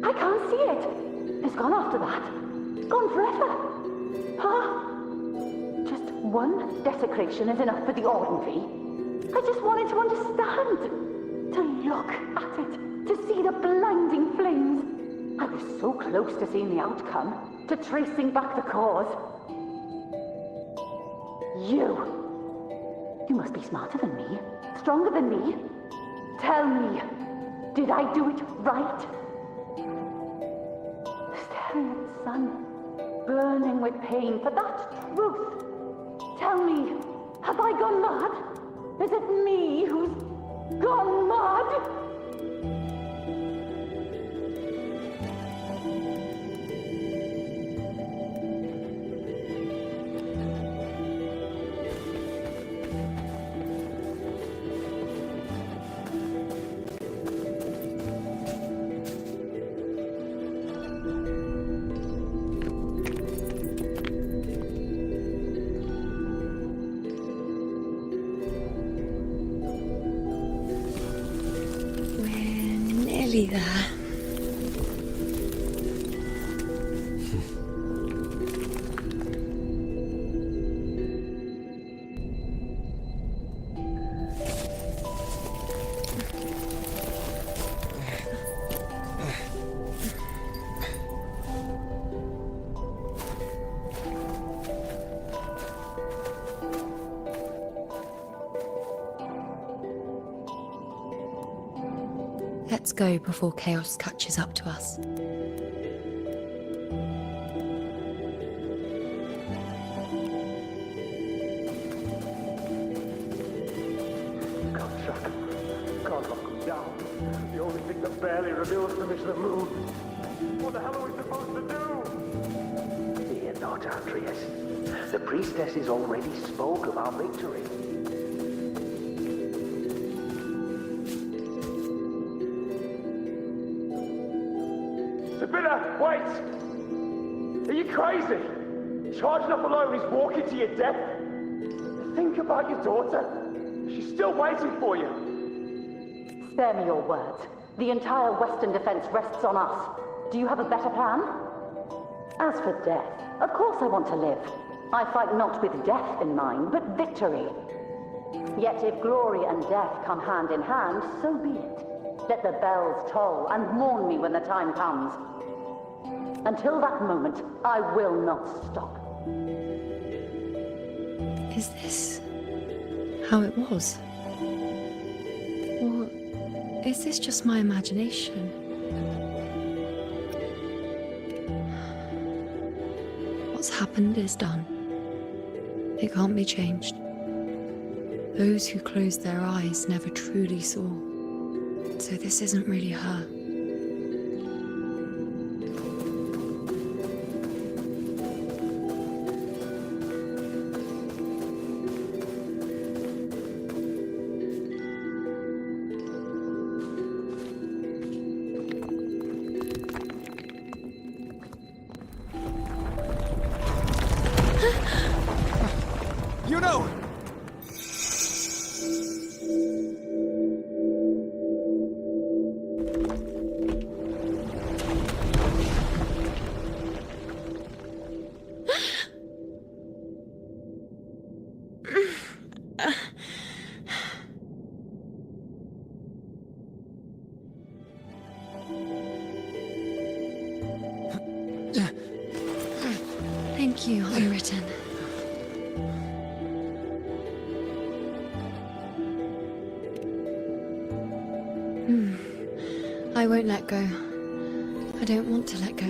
I can't see it. It's gone after that. Gone forever. Huh? Just one desecration is enough for the ordinary. I just wanted to understand. To look at it. To see the blinding flames. I was so close to seeing the outcome. To tracing back the cause. You must be smarter than me. Stronger than me. Tell me, did I do it right? Staring at the sun, burning with pain for that truth. Tell me, have I gone mad? Is it me who's gone mad? Nearly there. Let's go before chaos catches up to us. Can't lock them down. The only thing that barely reveals them is the moon. What the hell are we supposed to do? Fear not, Andreas. The priestesses already spoke of our victory. Sabina, wait! Are you crazy? Charging up alone is walking to your death. Think about your daughter. She's still waiting for you. Spare me your words. The entire Western defense rests on us. Do you have a better plan? As for death, of course I want to live. I fight not with death in mind, but victory. Yet if glory and death come hand in hand, so be it. Let the bells toll and mourn me when the time comes. Until that moment, I will not stop. Is this how it was? Or is this just my imagination? What's happened is done. It can't be changed. Those who closed their eyes never truly saw. So this isn't really her. Iuno! Thank you, Unwritten. I won't let go. I don't want to let go.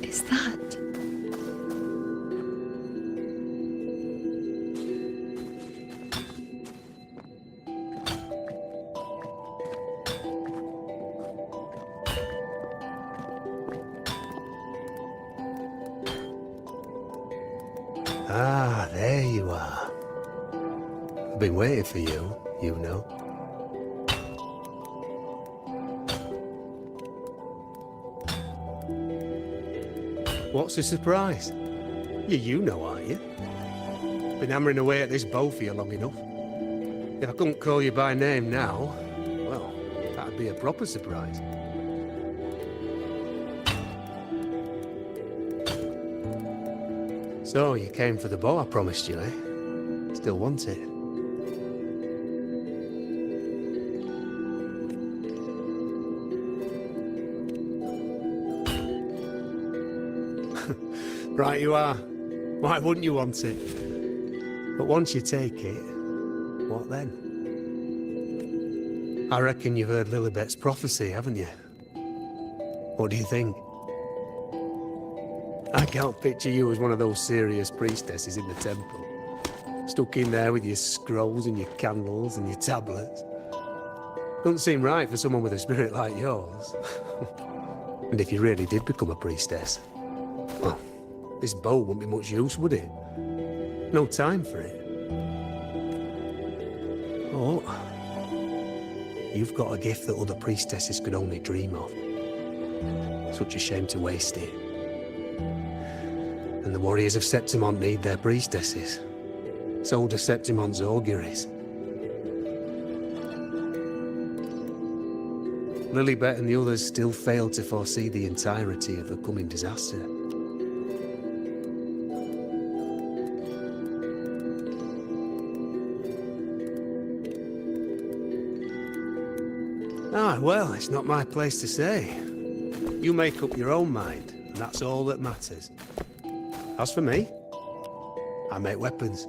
Is that? Ah, there you are. I've been waiting for you, Iuno. What's the surprise? You're Iuno, aren't you? Been hammering away at this bow for you long enough. If I couldn't call you by name now, well, that'd be a proper surprise. So, you came for the bow I promised you, eh? Still want it? Right you are. Why wouldn't you want it? But once you take it, what then? I reckon you've heard Lilibet's prophecy, haven't you? What do you think? I can't picture you as one of those serious priestesses in the temple. Stuck in there with your scrolls and your candles and your tablets. Doesn't seem right for someone with a spirit like yours. And if you really did become a priestess, well, this bow wouldn't be much use, would it? No time for it. Oh, you've got a gift that other priestesses could only dream of. Such a shame to waste it. And the warriors of Septimont need their priestesses. So do Septimont's auguries. Lilibet and the others still failed to foresee the entirety of the coming disaster. Ah, well, it's not my place to say. You make up your own mind, and that's all that matters. As for me, I make weapons.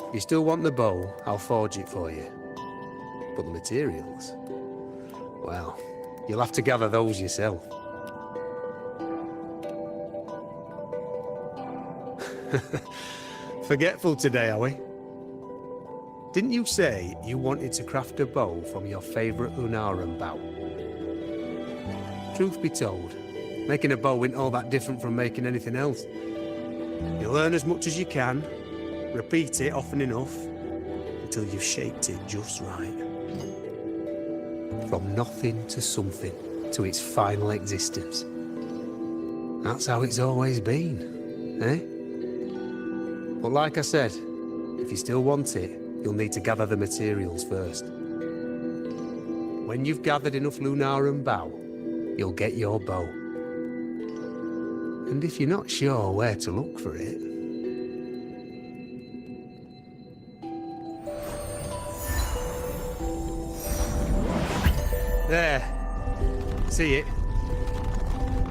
If you still want the bow, I'll forge it for you. But the materials, well, you'll have to gather those yourself. Forgetful today, are we? Didn't you say you wanted to craft a bow from your favourite Lunarum bow? Truth be told, making a bow isn't all that different from making anything else. You learn as much as you can, repeat it often enough, until you've shaped it just right. From nothing to something, to its final existence. That's how it's always been, eh? But like I said, if you still want it, you'll need to gather the materials first. When you've gathered enough Lunarum bow, you'll get your bow. And if you're not sure where to look for it... There. See it?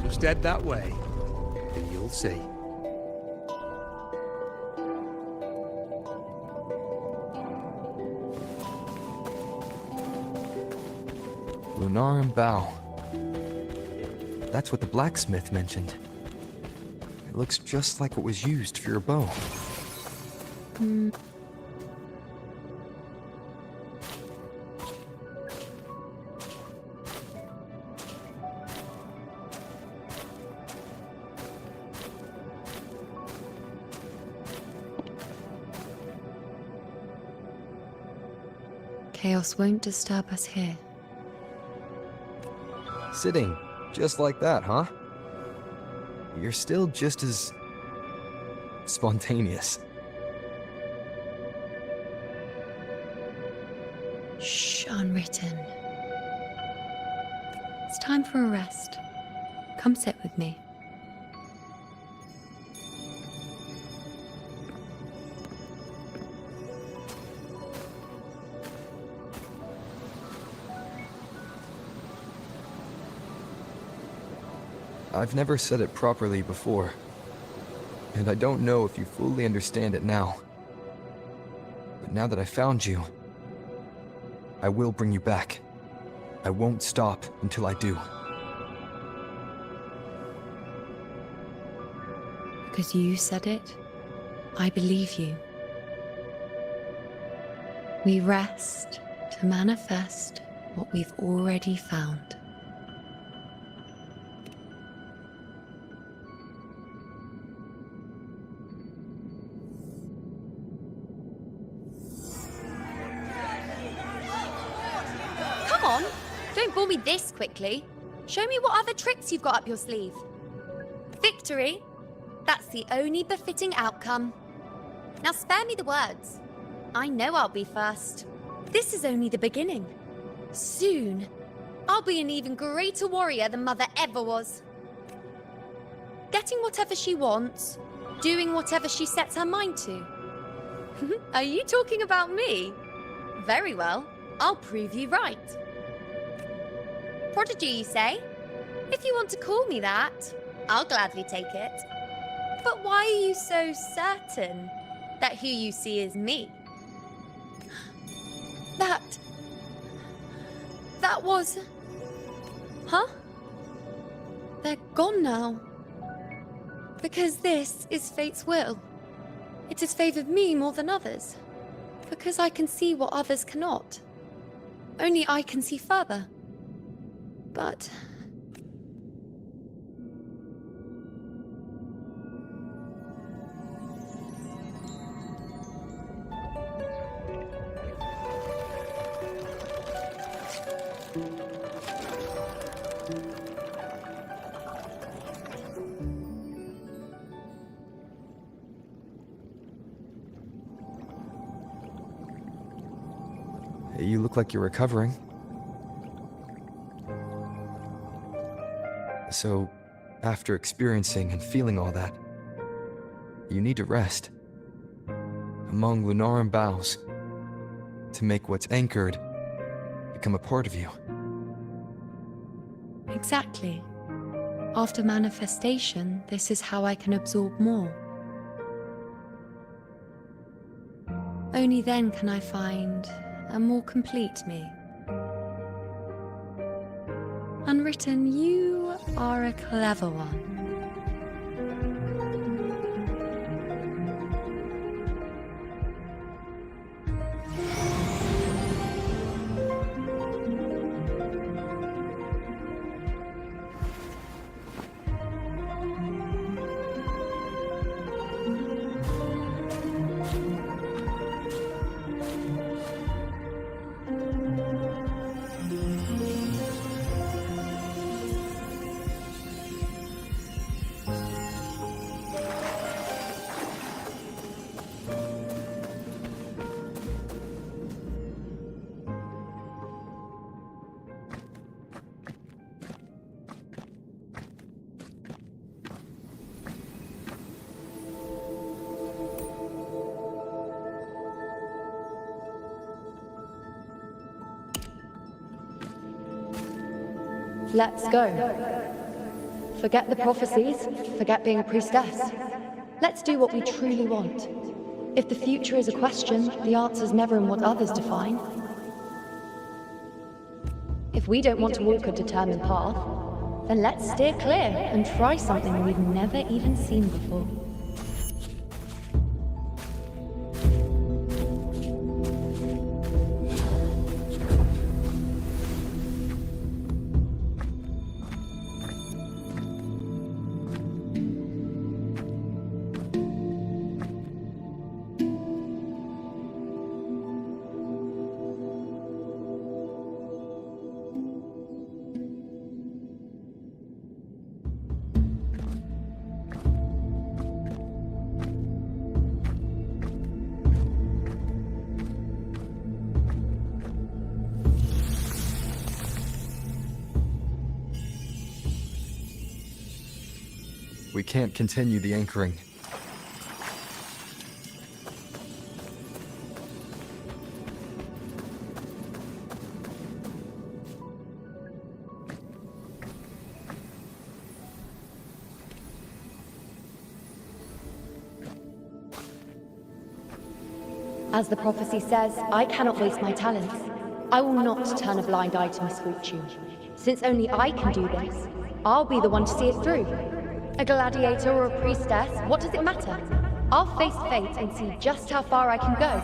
Just head that way, and you'll see. Lunarum bow. That's what the blacksmith mentioned. It looks just like what was used for your bow. Chaos won't disturb us here. Sitting, just like that, huh? You're still just as... spontaneous. Shh, Unwritten. It's time for a rest. Come sit with me. I've never said it properly before, and I don't know if you fully understand it now. But now that I found you, I will bring you back. I won't stop until I do. Because you said it, I believe you. We rest to manifest what we've already found. Come on, don't bore me this quickly. Show me what other tricks you've got up your sleeve. Victory? That's the only befitting outcome. Now spare me the words. I know I'll be first. This is only the beginning. Soon, I'll be an even greater warrior than Mother ever was. Getting whatever she wants, doing whatever she sets her mind to. Are you talking about me? Very well, I'll prove you right. Prodigy, you say? If you want to call me that, I'll gladly take it. But why are you so certain that who you see is me? That was... Huh? They're gone now. Because this is fate's will. It has favored me more than others. Because I can see what others cannot. Only I can see further. But... You look like you're recovering. So, after experiencing and feeling all that, you need to rest. Among Lunaran boughs, to make what's anchored become a part of you. Exactly. After manifestation, this is how I can absorb more. Only then can I find a more complete me. Unwritten, you are a clever one. Let's go. Forget the prophecies, forget being a priestess. Let's do what we truly want. If the future is a question, the answer's never in what others define. If we don't want to walk a determined path, then let's steer clear and try something we've never even seen before. We can't continue the anchoring. As the prophecy says, I cannot waste my talents. I will not turn a blind eye to misfortune. Since only I can do this, I'll be the one to see it through. A gladiator or a priestess, what does it matter? I'll face fate and see just how far I can go.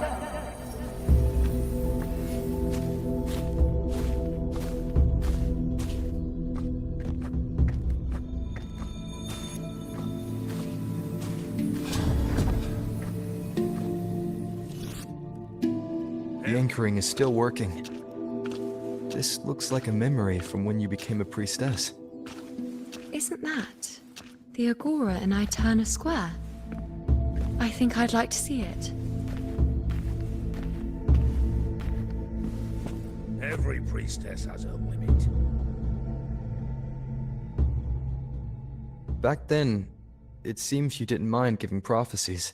The anchoring is still working. This looks like a memory from when you became a priestess. Isn't that the Agora in Iuno Square? I think I'd like to see it. Every priestess has her limit. Back then, it seems you didn't mind giving prophecies.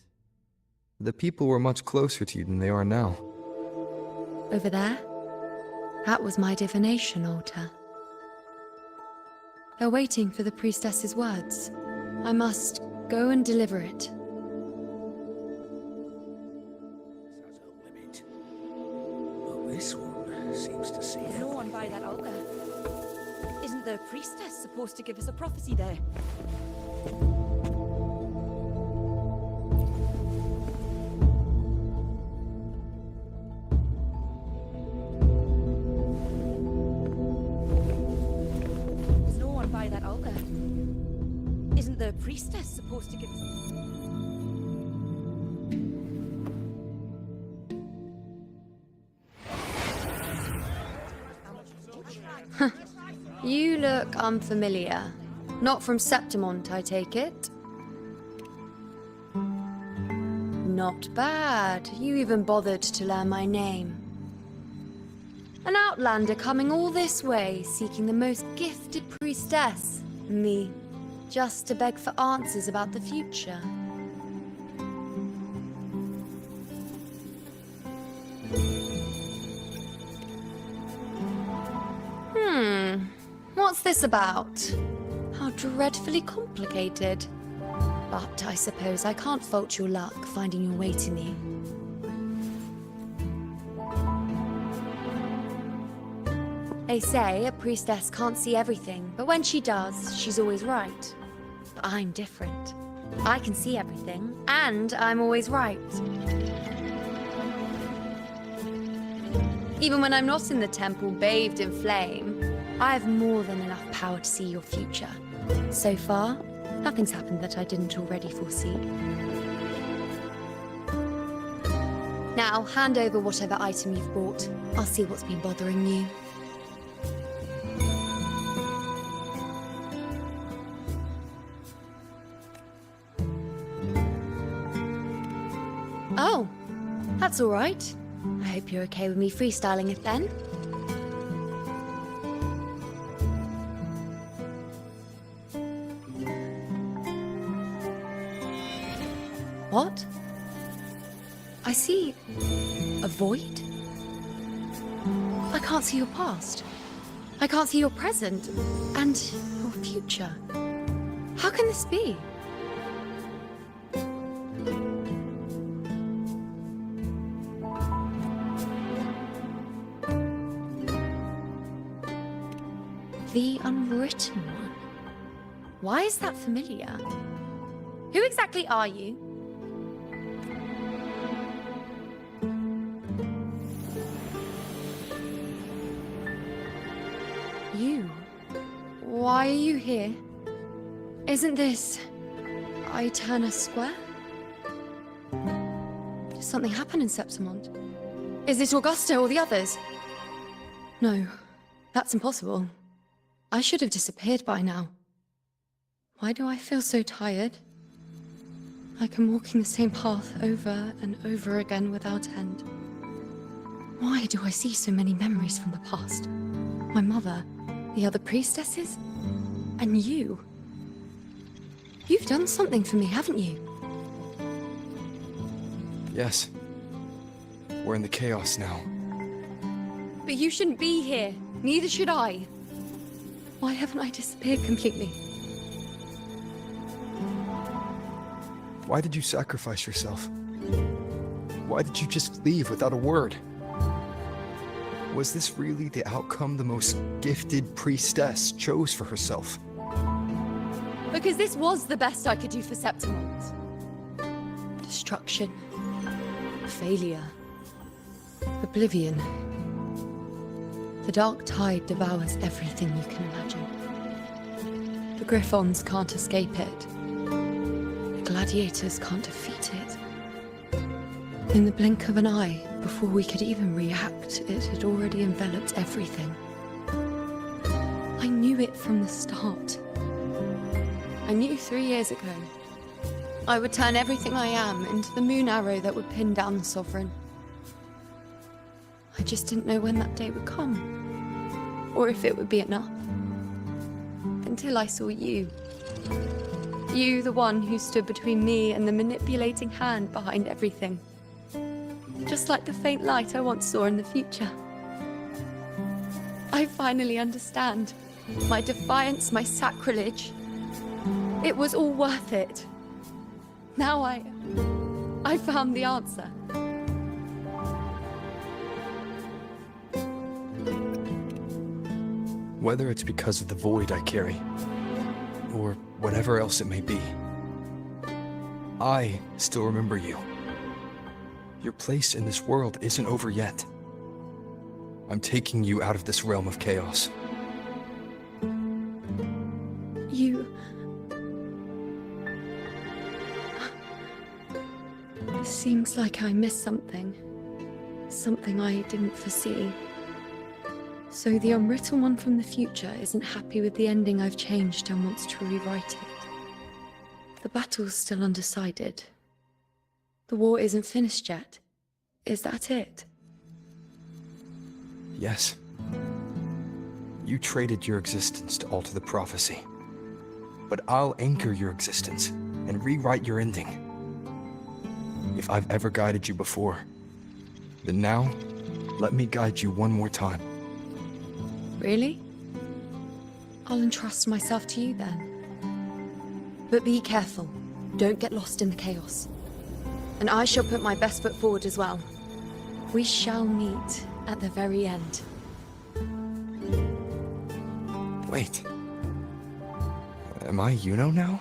The people were much closer to you than they are now. Over there? That was my divination altar. They're waiting for the priestess's words. I must go and deliver it. But this one seems to see There's no one by that altar. Isn't the priestess supposed to give us a prophecy there? There's no one by that altar. Isn't the priestess supposed to give us... You look unfamiliar. Not from Septimont, I take it? Not bad. You even bothered to learn my name. An outlander coming all this way, seeking the most gifted priestess, me, just to beg for answers about the future. What's this about? How dreadfully complicated. But I suppose I can't fault your luck finding your way to me. They say a priestess can't see everything, but when she does, she's always right. But I'm different. I can see everything, and I'm always right. Even when I'm not in the temple bathed in flame, I have more than enough power to see your future. So far, nothing's happened that I didn't already foresee. Now, hand over whatever item you've brought. I'll see what's been bothering you. Oh, that's all right. I hope you're okay with me freestyling it then. What? I see a void? I can't see your past. I can't see your present and your future. How can this be? The Unwritten One. Why is that familiar? Who exactly are you? You? Why are you here? Isn't this Iuno Square? Did something happen in Septimont? Is it Augusta or the others? No, that's impossible. I should have disappeared by now. Why do I feel so tired? Like I'm walking the same path over and over again without end. Why do I see so many memories from the past? My mother, the other priestesses, and you. You've done something for me, haven't you? Yes. We're in the chaos now. But you shouldn't be here. Neither should I. Why haven't I disappeared completely? Why did you sacrifice yourself? Why did you just leave without a word? Was this really the outcome the most gifted priestess chose for herself? Because this was the best I could do for Septimont. Destruction. Failure. Oblivion. The dark tide devours everything you can imagine. The Griffons can't escape it. The gladiators can't defeat it. In the blink of an eye, before we could even react, it had already enveloped everything. I knew it from the start. I knew 3 years ago I would turn everything I am into the moon arrow that would pin down the Sovereign. I just didn't know when that day would come, or if it would be enough. Until I saw you. You, the one who stood between me and the manipulating hand behind everything. Just like the faint light I once saw in the future. I finally understand. My defiance, my sacrilege. It was all worth it. Now I found the answer. Whether it's because of the void I carry, or whatever else it may be, I still remember you. Your place in this world isn't over yet. I'm taking you out of this realm of chaos. You... Seems like I missed something. Something I didn't foresee. So the unwritten one from the future isn't happy with the ending I've changed and wants to rewrite it. The battle's still undecided. The war isn't finished yet. Is that it? Yes. You traded your existence to alter the prophecy. But I'll anchor your existence and rewrite your ending. If I've ever guided you before, then now, let me guide you one more time. Really? I'll entrust myself to you then. But be careful. Don't get lost in the chaos. And I shall put my best foot forward as well. We shall meet at the very end. Wait. Am I Iuno now?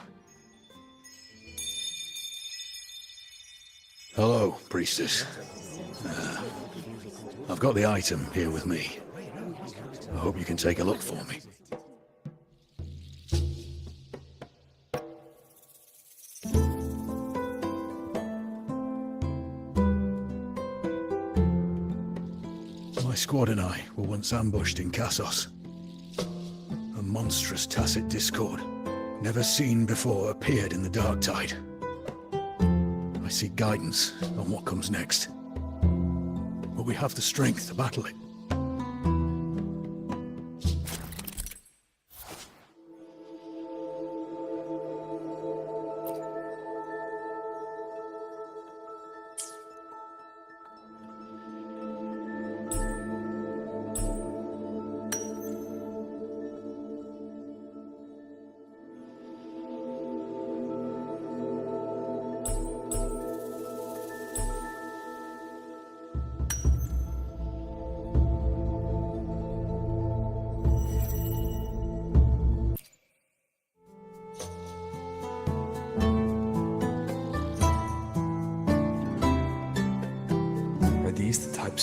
Hello, priestess. I've got the item here with me. I hope you can take a look for me. My squad and I were once ambushed in Kassos. A monstrous tacit discord, never seen before, appeared in the dark tide. I seek guidance on what comes next. But we have the strength to battle it.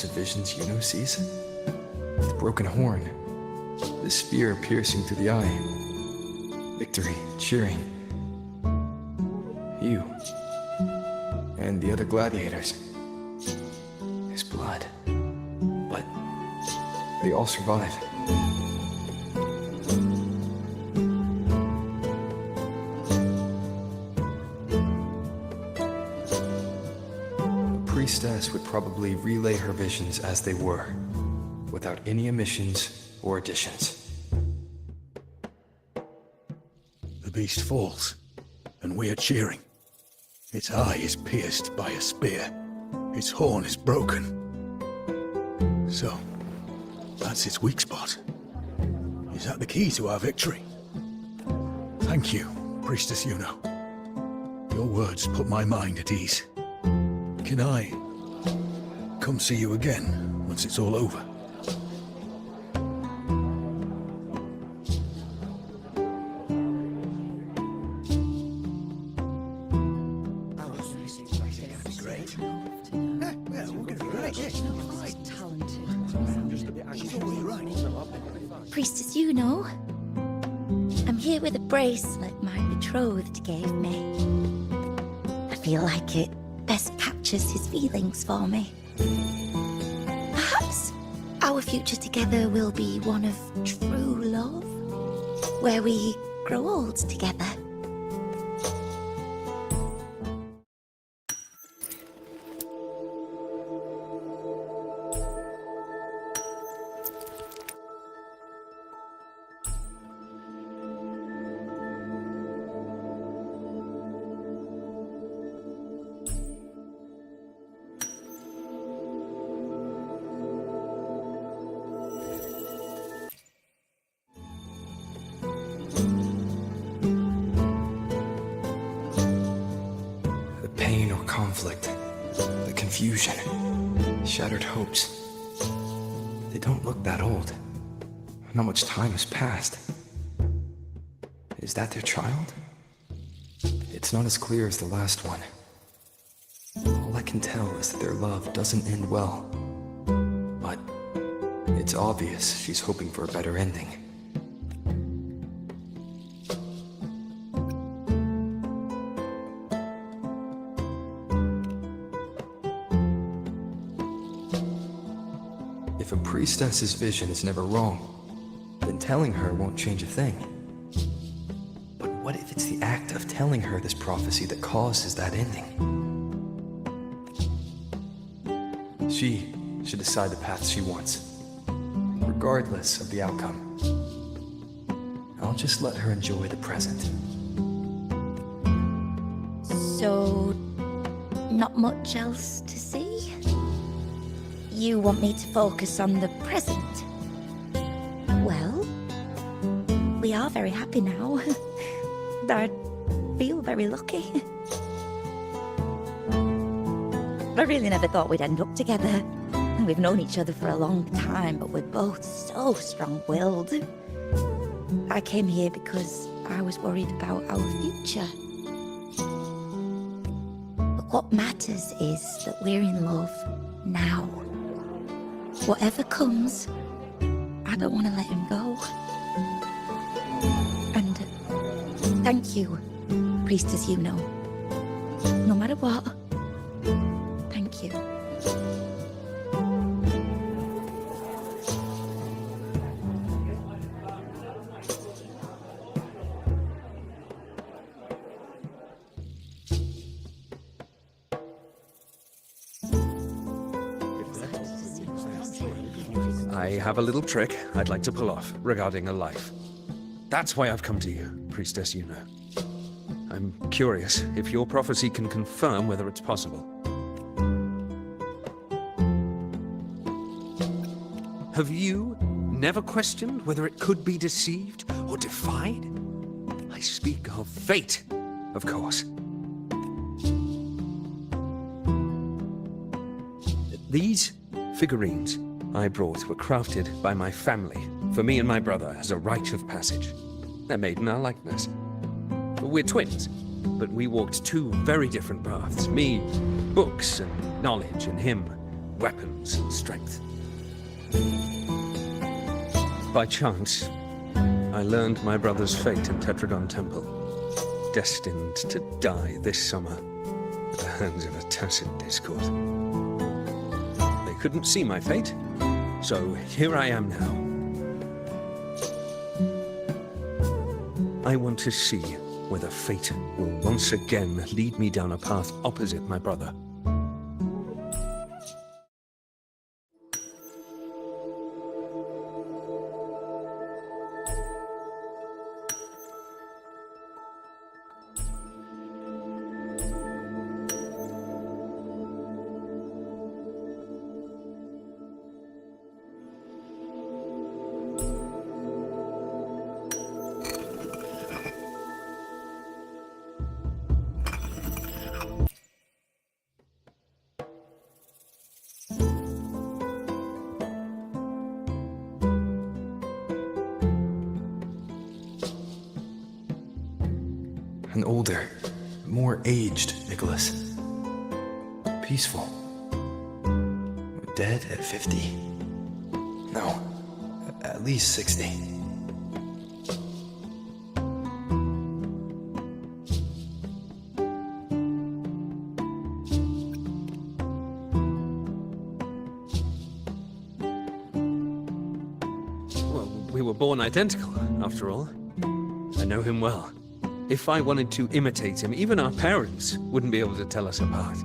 Of visions Iuno sees? The broken horn, the spear piercing through the eye, victory, cheering, you, and the other gladiators. His blood, but they all survived. The priestess would probably relay her visions as they were, without any omissions or additions. The beast falls, and we are cheering. Its eye is pierced by a spear. Its horn is broken. So, that's its weak spot. Is that the key to our victory? Thank you, Priestess Iuno. Your words put my mind at ease. Can I come see you again once it's all over. Priestess Iuno, I'm here with a bracelet my betrothed gave me. I feel like it best captures his feelings for me. Perhaps our future together will be one of true love, where we grow old together. Conflict, the confusion, shattered hopes. They don't look that old. Not much time has passed. Is that their child? It's not as clear as the last one. All I can tell is that their love doesn't end well. But it's obvious she's hoping for a better ending. If a priestess's vision is never wrong, then telling her won't change a thing. But what if it's the act of telling her this prophecy that causes that ending? She should decide the path she wants, regardless of the outcome. I'll just let her enjoy the present. So, not much else to see? You want me to focus on the present? Well, we are very happy now. I feel very lucky. I really never thought we'd end up together. We've known each other for a long time, but we're both so strong-willed. I came here because I was worried about our future. But what matters is that we're in love now. Whatever comes, I don't want to let him go. And thank you, Priestess Iuno. No matter what, thank you. I have a little trick I'd like to pull off regarding a life. That's why I've come to you, Priestess Iuno. I'm curious if your prophecy can confirm whether it's possible. Have you never questioned whether it could be deceived or defied? I speak of fate, of course. These figurines I brought were crafted by my family for me and my brother as a rite of passage. They're made in our likeness. We're twins, but we walked two very different paths. Me, books and knowledge, and him, weapons and strength. By chance, I learned my brother's fate in Tetragon Temple, destined to die this summer at the hands of a tacit discord. They couldn't see my fate, so here I am now. I want to see whether fate will once again lead me down a path opposite my brother. An older, more aged Nicholas. Peaceful. Dead at 50. No, at least 60. Well, we were born identical, after all. I know him well. If I wanted to imitate him, even our parents wouldn't be able to tell us apart.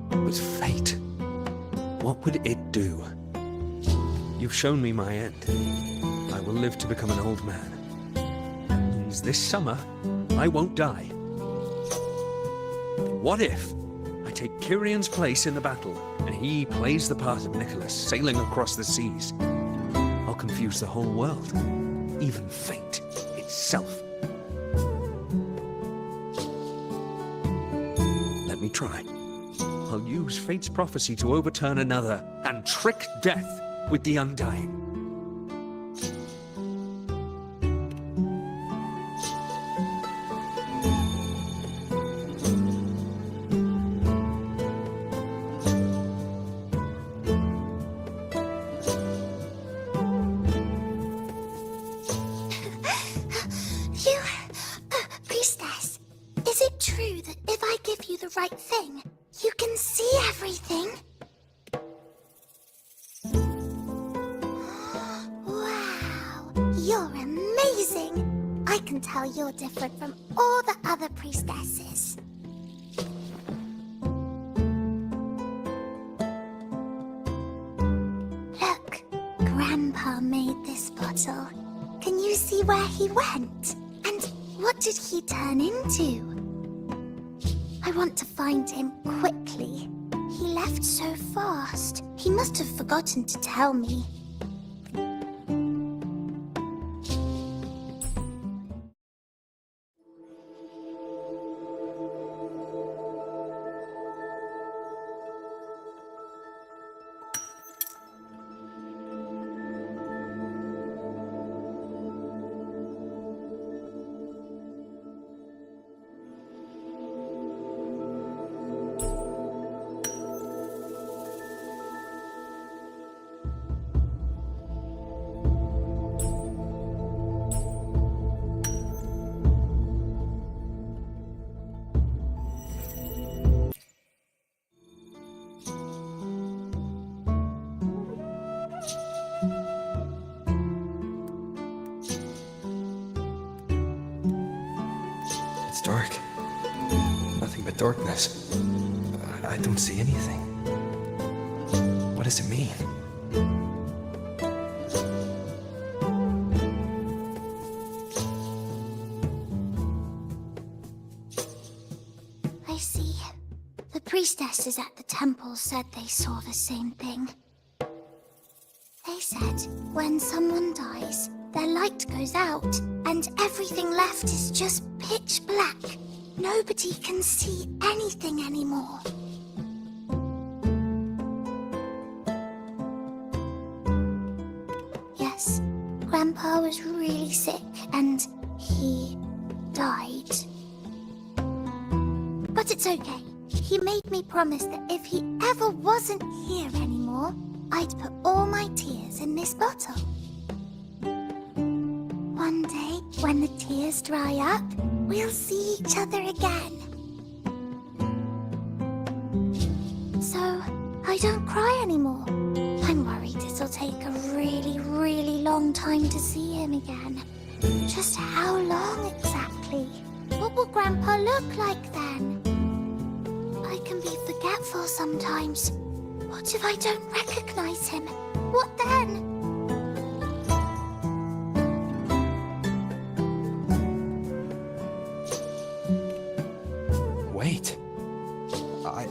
But fate, what would it do? You've shown me my end. I will live to become an old man. That means this summer, I won't die. What if I take Kyrion's place in the battle, and he plays the part of Nicholas, sailing across the seas? I'll confuse the whole world, even fate itself. Let me try. I'll use fate's prophecy to overturn another, and trick death with the Undying. Priestess, is it true that if I give you the right thing, you can see everything? Wow, you're amazing! I can tell you're different from all the other priestesses. Look, Grandpa made this bottle. Can you see where he went? And what did he turn into? I want to find him quickly. He left so fast. He must have forgotten to tell me. It's dark. Nothing but darkness. I don't see anything. What does it mean? I see. The priestesses at the temple said they saw the same thing. They said when someone dies, their light goes out, and everything left is just pitch black. Nobody can see anything anymore. Yes, Grandpa was really sick, and he died. But it's okay. He made me promise that if he ever wasn't here anymore, I'd put all my tears in this bottle. One day, when the tears dry up, we'll see each other again. So, I don't cry anymore. I'm worried it'll take a really, really long time to see him again. Just how long exactly? What will Grandpa look like then? I can be forgetful sometimes. What if I don't recognize him? What then? Wait.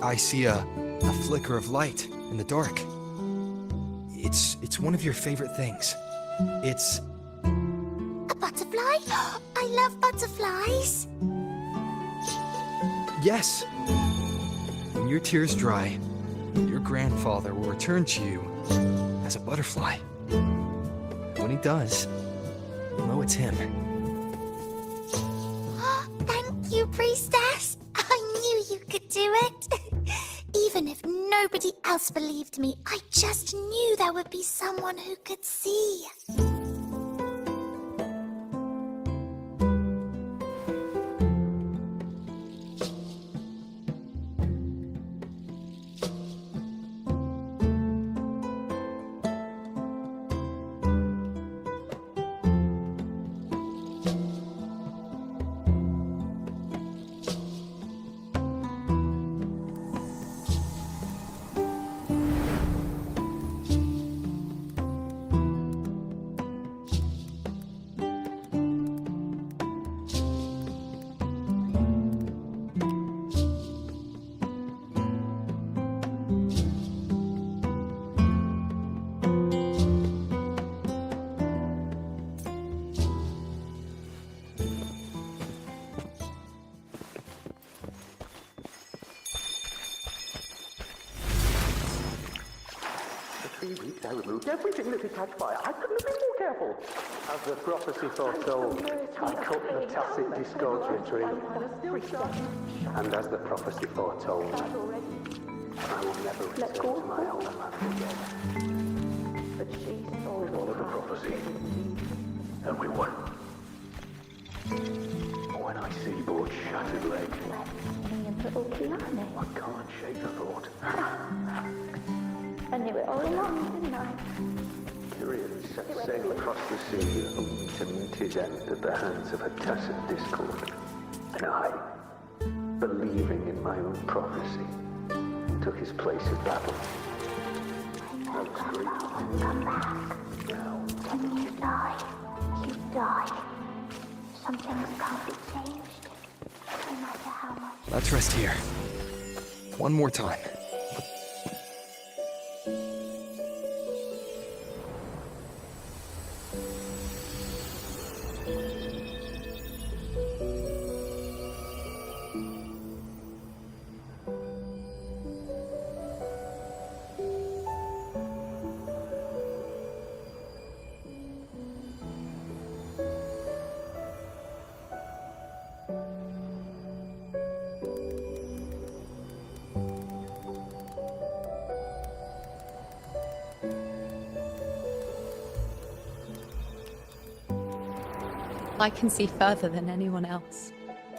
I see a flicker of light in the dark. It's one of your favorite things. It's... A butterfly? I love butterflies. Yes! When your tears dry, your grandfather will return to you as a butterfly. When he does, you'll know it's him. Thank you, Priest. once believed me. I just knew there would be someone who could see. I removed everything that had catch fire. I couldn't have been more careful. As the prophecy foretold, I cut the tacit discordia tree. And as the prophecy foretold, I will never return to my homeland again. But she We followed the prophecy, and we won. When I see both shattered legs, I can't shake the thought. I knew it all along, didn't I? Tyrion set sail across the sea, only to meet his end at the hands of a tacit discord. And I, believing in my own prophecy, took his place of battle. I was great. Come back. Now, When you die, you die. Some things can't be changed, no matter how much. Let's rest here. One more time. I can see further than anyone else.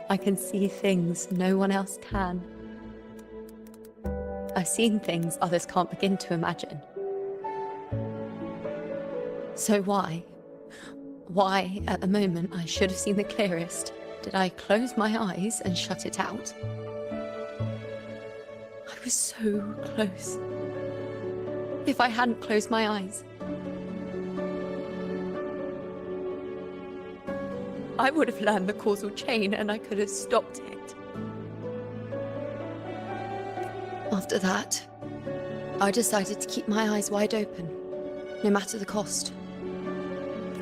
I can see things no one else can. I've seen things others can't begin to imagine. So why, at the moment I should have seen the clearest, did I close my eyes and shut it out? I was so close. If I hadn't closed my eyes, I would have learned the causal chain and I could have stopped it. After that, I decided to keep my eyes wide open, no matter the cost.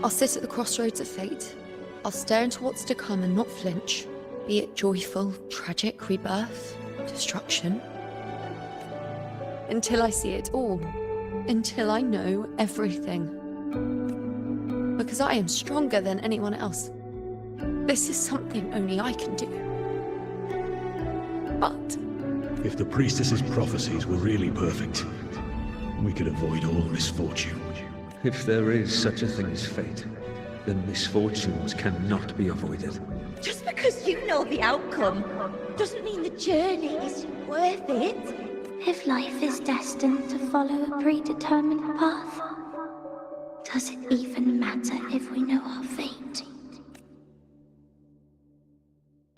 I'll sit at the crossroads of fate. I'll stare into what's to come and not flinch, be it joyful, tragic, rebirth, destruction. Until I see it all. Until I know everything. Because I am stronger than anyone else. This is something only I can do. But If the priestess's prophecies were really perfect, we could avoid all misfortune. If there is such a thing as fate, then misfortunes cannot be avoided. Just because you know the outcome doesn't mean the journey isn't worth it. If life is destined to follow a predetermined path, does it even matter if we know our fate?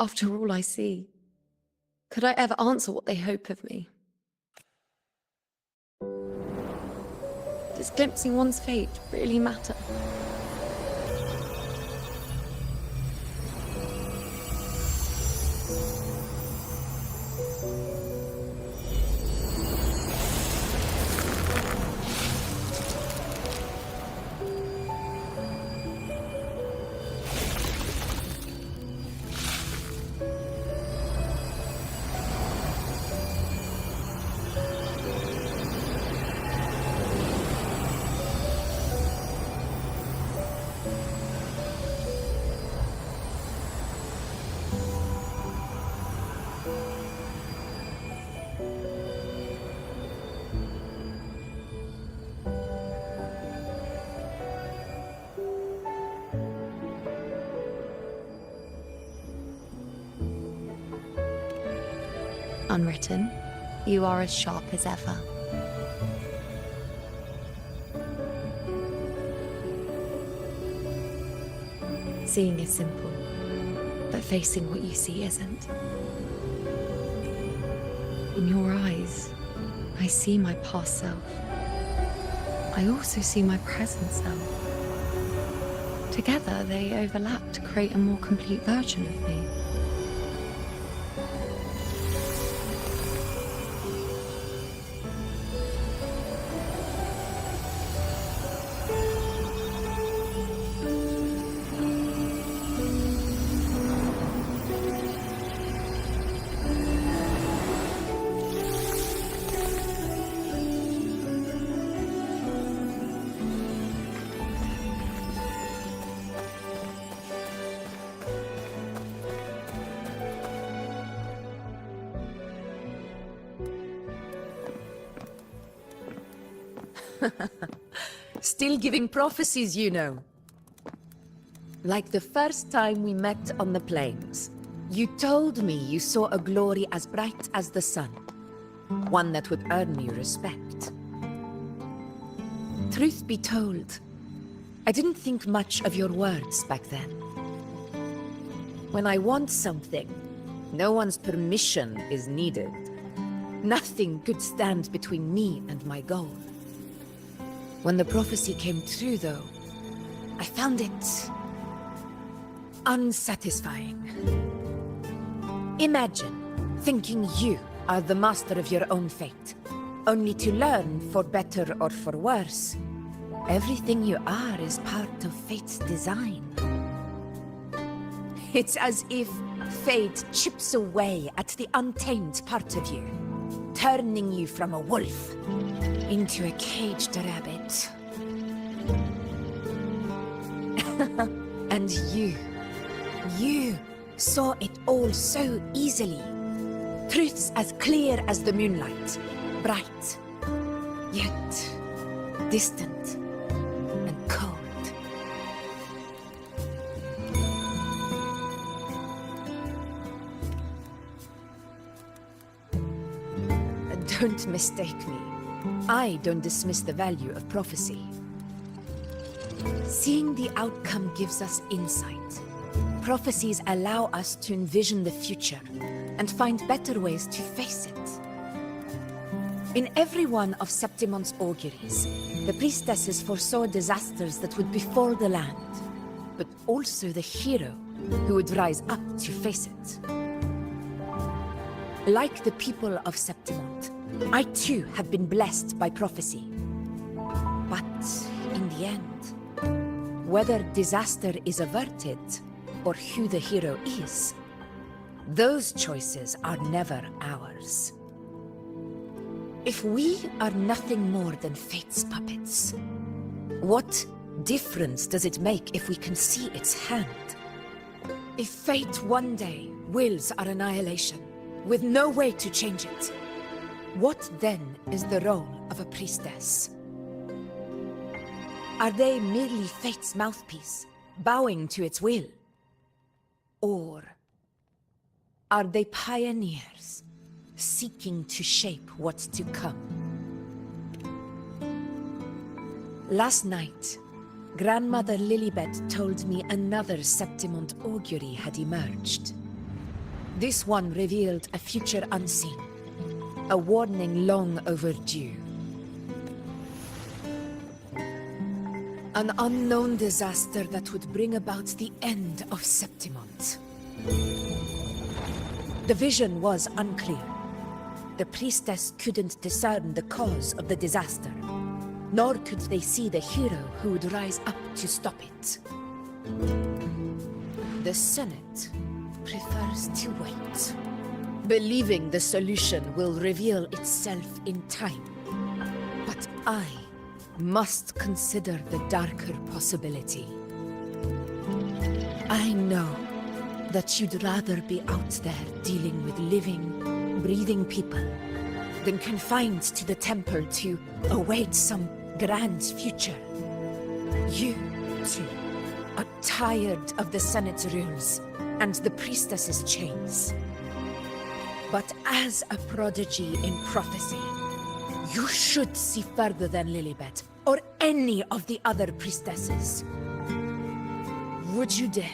after all I see, could I ever answer what they hope of me? Does glimpsing one's fate really matter? Unwritten, you are as sharp as ever. Seeing is simple, but facing what you see isn't. In your eyes, I see my past self. I also see my present self. Together, they overlap to create a more complete version of me. Still giving prophecies, Iuno. Like the first time we met on the plains, you told me you saw a glory as bright as the sun, one that would earn you respect. Truth be told, I didn't think much of your words back then. When I want something, no one's permission is needed. Nothing could stand between me and my goal. When the prophecy came true, though, I found it unsatisfying. Imagine thinking you are the master of your own fate, only to learn, for better or for worse, everything you are is part of fate's design. It's as if fate chips away at the untamed part of you, turning you from a wolf into a caged rabbit. And you saw it all so easily. Truths as clear as the moonlight, bright, yet distant and cold. Don't mistake me. I don't dismiss the value of prophecy. Seeing the outcome gives us insight. Prophecies allow us to envision the future and find better ways to face it. In every one of Septimon's auguries, the priestesses foresaw disasters that would befall the land, but also the hero who would rise up to face it. Like the people of Septimont, I too have been blessed by prophecy. But in the end, whether disaster is averted or who the hero is, those choices are never ours. If we are nothing more than fate's puppets, what difference does it make if we can see its hand? If fate one day wills our annihilation, with no way to change it, what then is the role of a priestess? Are they merely fate's mouthpiece, bowing to its will? Or are they pioneers, seeking to shape what's to come? Last night, Grandmother Lilibet told me another Septimont augury had emerged. This one revealed a future unseen, a warning long overdue. An unknown disaster that would bring about the end of Septimont. The vision was unclear. The priestess couldn't discern the cause of the disaster, nor could they see the hero who would rise up to stop it. The Senate prefers to wait, believing the solution will reveal itself in time. But I must consider the darker possibility. I know that you'd rather be out there dealing with living, breathing people than confined to the temple to await some grand future. You, too, are tired of the Senate's rules and the priestess's chains. But as a prodigy in prophecy, you should see further than Lilibet, or any of the other priestesses. Would you dare,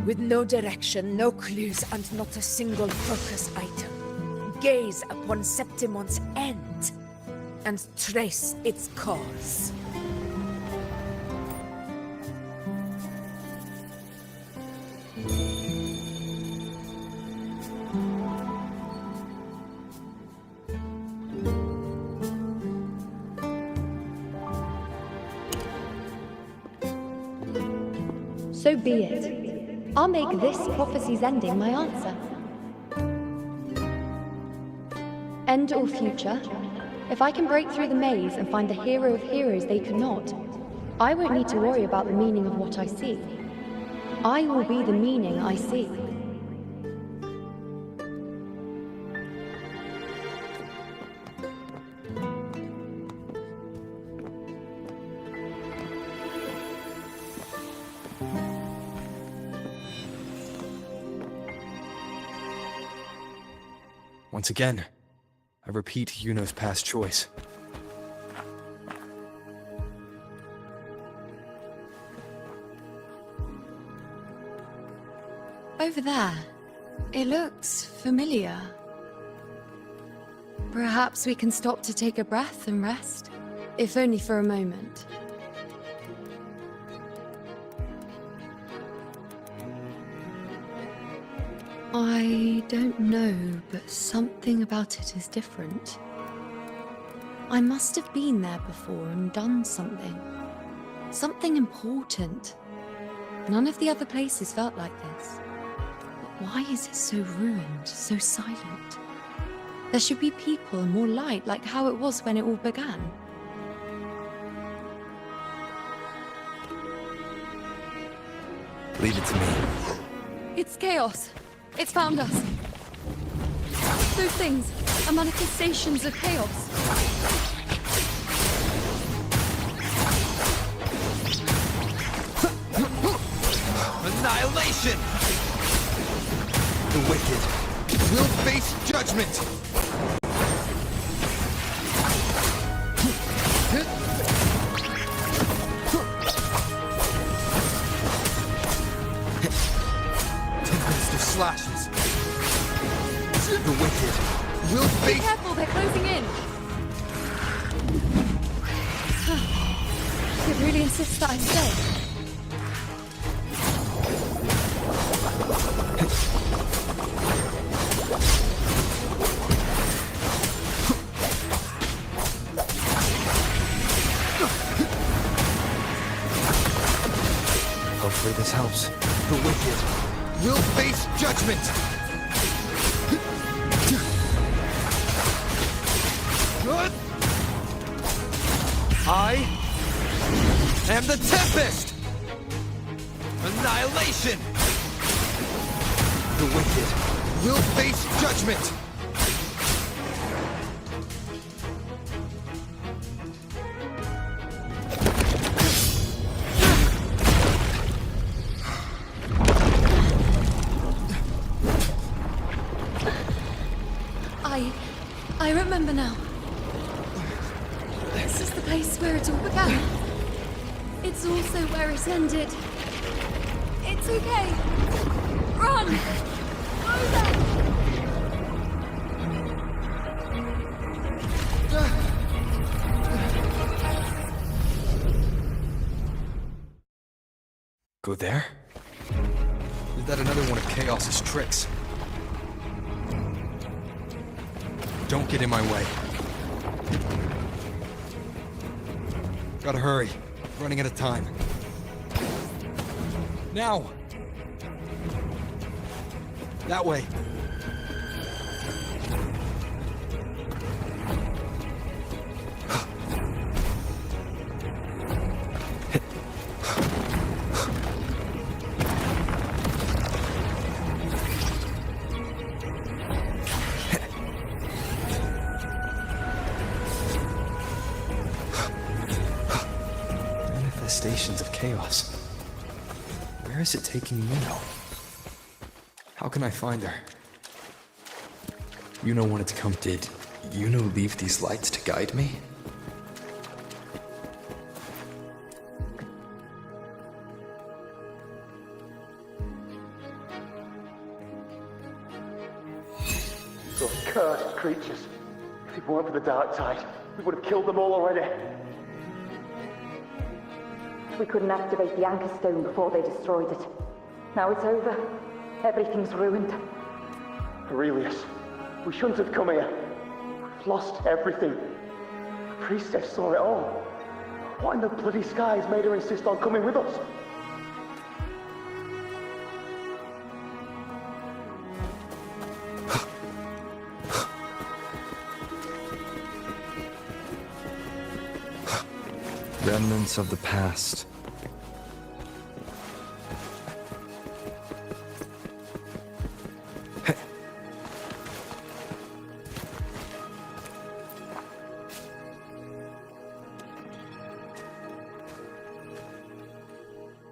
with no direction, no clues, and not a single focus item, gaze upon Septimon's end, and trace its cause? So be it. I'll make this prophecy's ending my answer. End or future, if I can break through the maze and find the hero of heroes they could not, I won't need to worry about the meaning of what I see. I will be the meaning I see. Once again, I repeat Iuno's past choice. Over there. It looks familiar. Perhaps we can stop to take a breath and rest, if only for a moment. I don't know, but something about it is different. I must have been there before and done something. Something important. None of the other places felt like this. But why is it so ruined, so silent? There should be people and more light, like how it was when it all began. Leave it to me. It's chaos. It's found us. Those things are manifestations of chaos. Annihilation! The wicked will face judgment! Slashes. The wicked will face— Be careful, they're closing in. It really insists that I stay. Hopefully this helps. The wicked will face judgment! I am the Tempest! Annihilation! The wicked will face judgment! I remember now. This is the place where it all began. It's also where it ended. It's okay. Run! Go there? Is that another one of Chaos's tricks? Don't get in my way. Gotta hurry. Running out of time. Now! That way. Manifestations of chaos. Where is it taking Iuno? How can I find her? Iuno wanted to come. Did Iuno leave these lights to guide me? Those cursed creatures. If it weren't for the dark tide, we would have killed them all already. We couldn't activate the anchor stone before they destroyed it. Now it's over. Everything's ruined. Aurelius, we shouldn't have come here. We've lost everything. The priestess saw it all. What in the bloody skies made her insist on coming with us? Remnants of the past.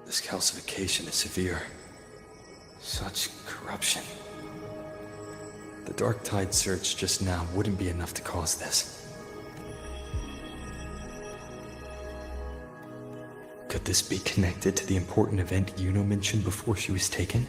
This calcification is severe. Such corruption. The Dark Tide surge just now wouldn't be enough to cause this. Could this be connected to the important event Iuno mentioned before she was taken?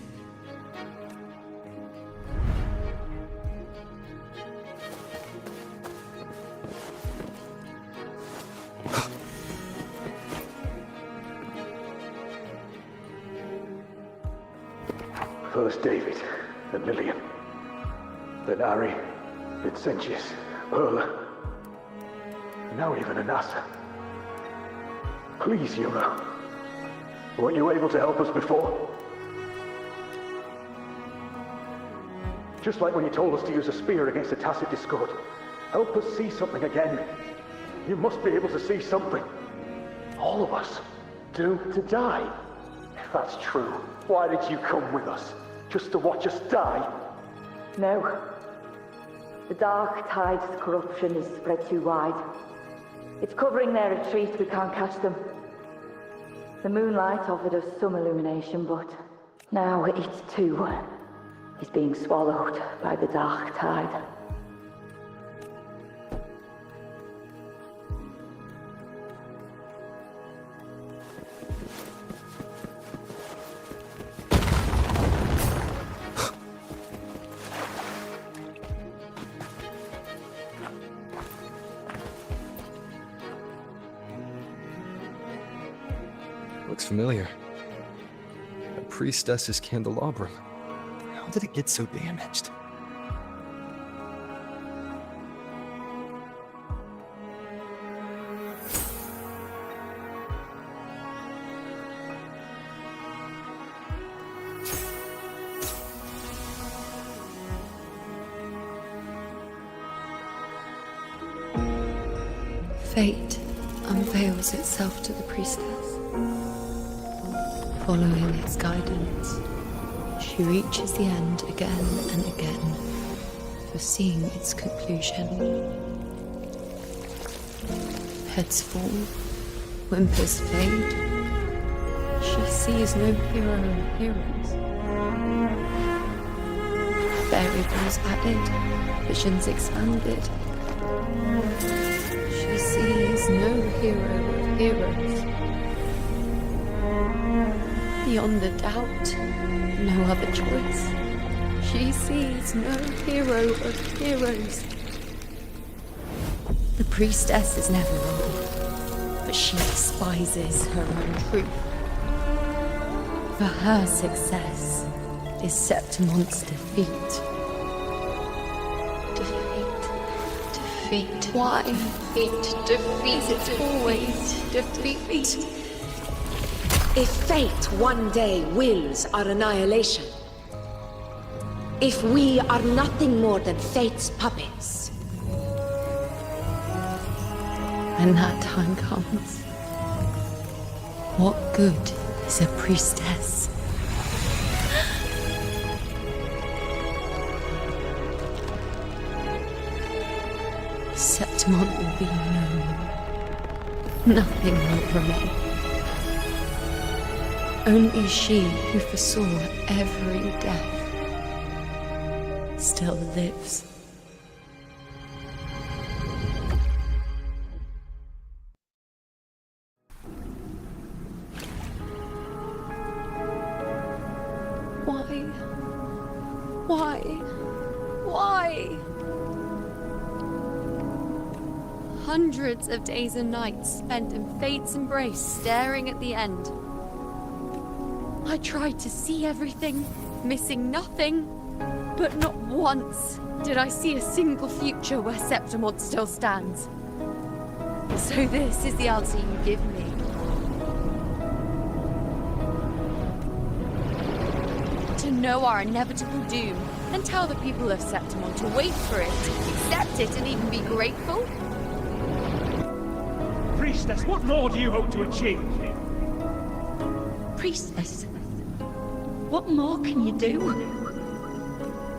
First David, then Lillian, then Ari, Vincentius, Erla, and now even Anasa. Please, Iuno. Weren't you able to help us before? Just like when you told us to use a spear against the tacit discord. Help us see something again. You must be able to see something. All of us. Doomed to die. If that's true, why did you come with us? Just to watch us die? No. The Dark Tide's corruption is spread too wide. It's covering their retreat, we can't catch them. The moonlight offered us some illumination, but now it too is being swallowed by the Dark Tide. Looks familiar. A priestess's candelabrum. How did it get so damaged? Fate unveils itself to the priestess. Following its guidance, she reaches the end again and again, foreseeing its conclusion. Heads fall, whimpers fade. She sees no hero or heroes. Variables added, visions expanded. She sees no hero or heroes. Beyond a doubt, no other choice. She sees no hero of heroes. The priestess is never wrong, but she despises her own truth. For her success is Septimon's defeat. Defeat. Why? Defeat. Is it always defeat? If fate one day wills our annihilation, if we are nothing more than fate's puppets, when that time comes, what good is a priestess? Septimon will be known. Nothing will remain. Only she who foresaw every death still lives. Why? Why? Hundreds of days and nights spent in fate's embrace, staring at the end. I tried to see everything, missing nothing, but not once did I see a single future where Septimod still stands. So this is the answer you give me. To know our inevitable doom, and tell the people of Septimod to wait for it, accept it, and even be grateful? Priestess, what more do you hope to achieve? Priestess, what more can you do?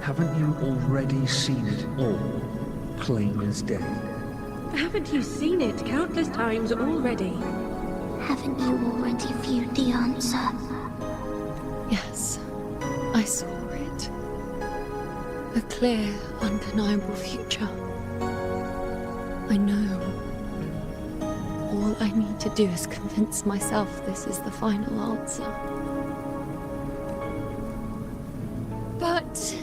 Haven't you already seen it all, plain as day? Haven't you seen it countless times already? Haven't you already viewed the answer? Yes, I saw it. A clear, undeniable future. I know. All I need to do is convince myself this is the final answer. But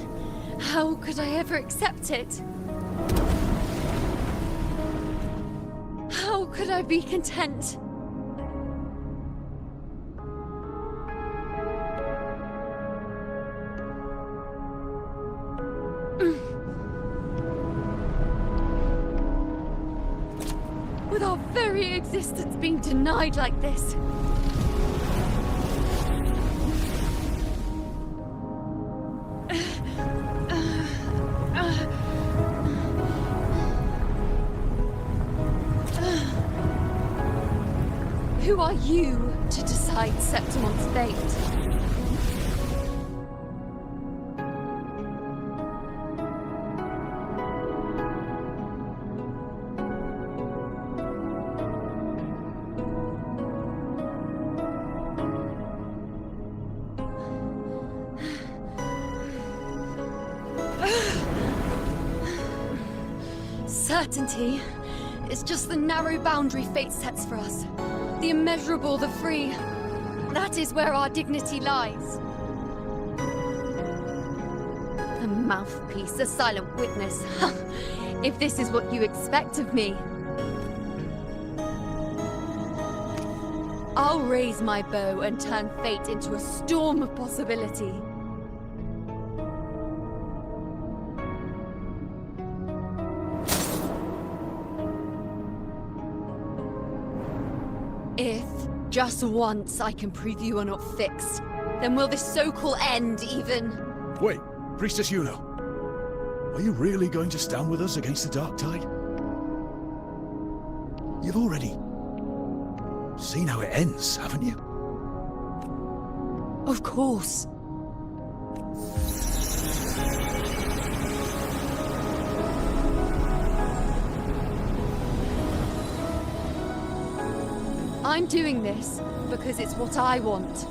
how could I ever accept it? How could I be content? With our very existence being denied like this. Who are you to decide Septimon's fate? Certainty is just the narrow boundary fate sets for us. The immeasurable, the free. That is where our dignity lies. A mouthpiece, a silent witness. If this is what you expect of me. I'll raise my bow and turn fate into a storm of possibility. If, just once, I can prove you are not fixed, then will this so-called end even... Wait, Priestess Iuno. Are you really going to stand with us against the Dark Tide? You've already seen how it ends, haven't you? Of course. I'm doing this because it's what I want.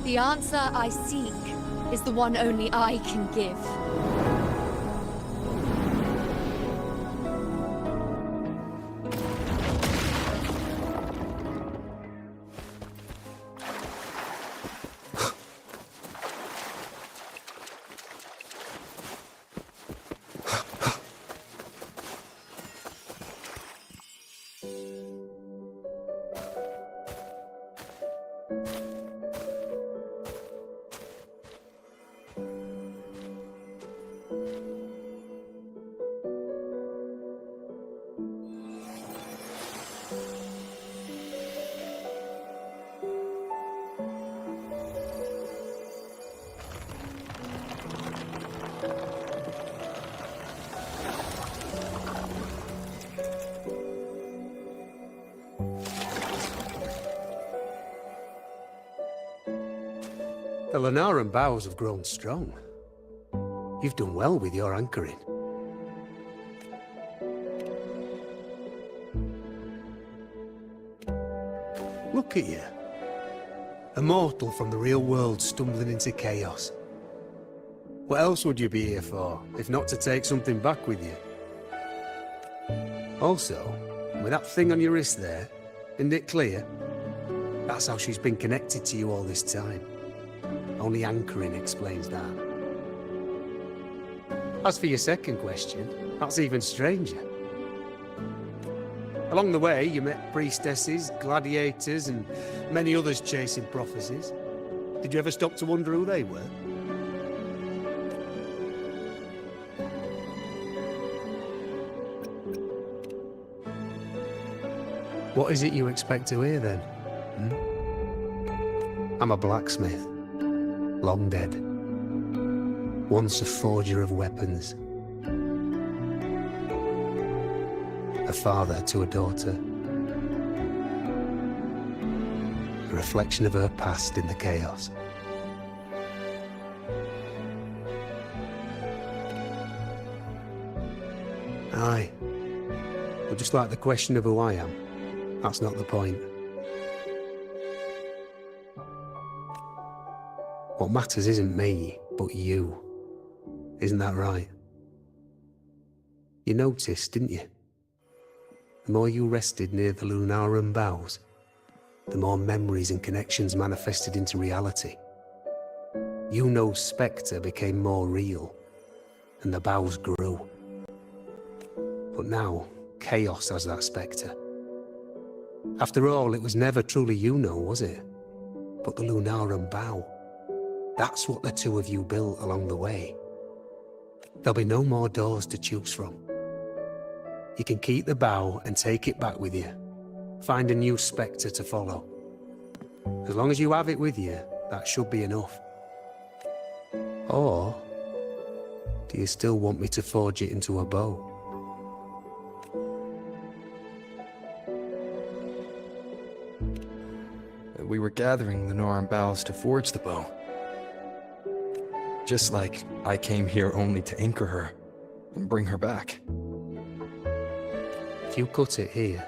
The answer I seek is the one only I can give. The Lenaran bows have grown strong. You've done well with your anchoring. Look at you. A mortal from the real world stumbling into chaos. What else would you be here for, if not to take something back with you? Also, with that thing on your wrist there, isn't it clear? That's how she's been connected to you all this time. Only anchoring explains that. As for your second question, that's even stranger. Along the way, you met priestesses, gladiators, and many others chasing prophecies. Did you ever stop to wonder who they were? What is it you expect to hear, then? I'm a blacksmith, long dead. Once a forger of weapons. A father to a daughter. A reflection of her past in the chaos. Aye. But just like the question of who I am, that's not the point. What matters isn't me, but you. Isn't that right? You noticed, didn't you? The more you rested near the Lunarum boughs, the more memories and connections manifested into reality. Iuno's spectre became more real, and the boughs grew. But now, chaos has that spectre. After all, it was never truly Iuno, was it? But the Lunarum bough. That's what the two of you built along the way. There'll be no more doors to choose from. You can keep the bough and take it back with you. Find a new spectre to follow. As long as you have it with you, that should be enough. Or, do you still want me to forge it into a bow? We were gathering the Noran boughs to forge the bow. Just like I came here only to anchor her and bring her back. If you cut it here,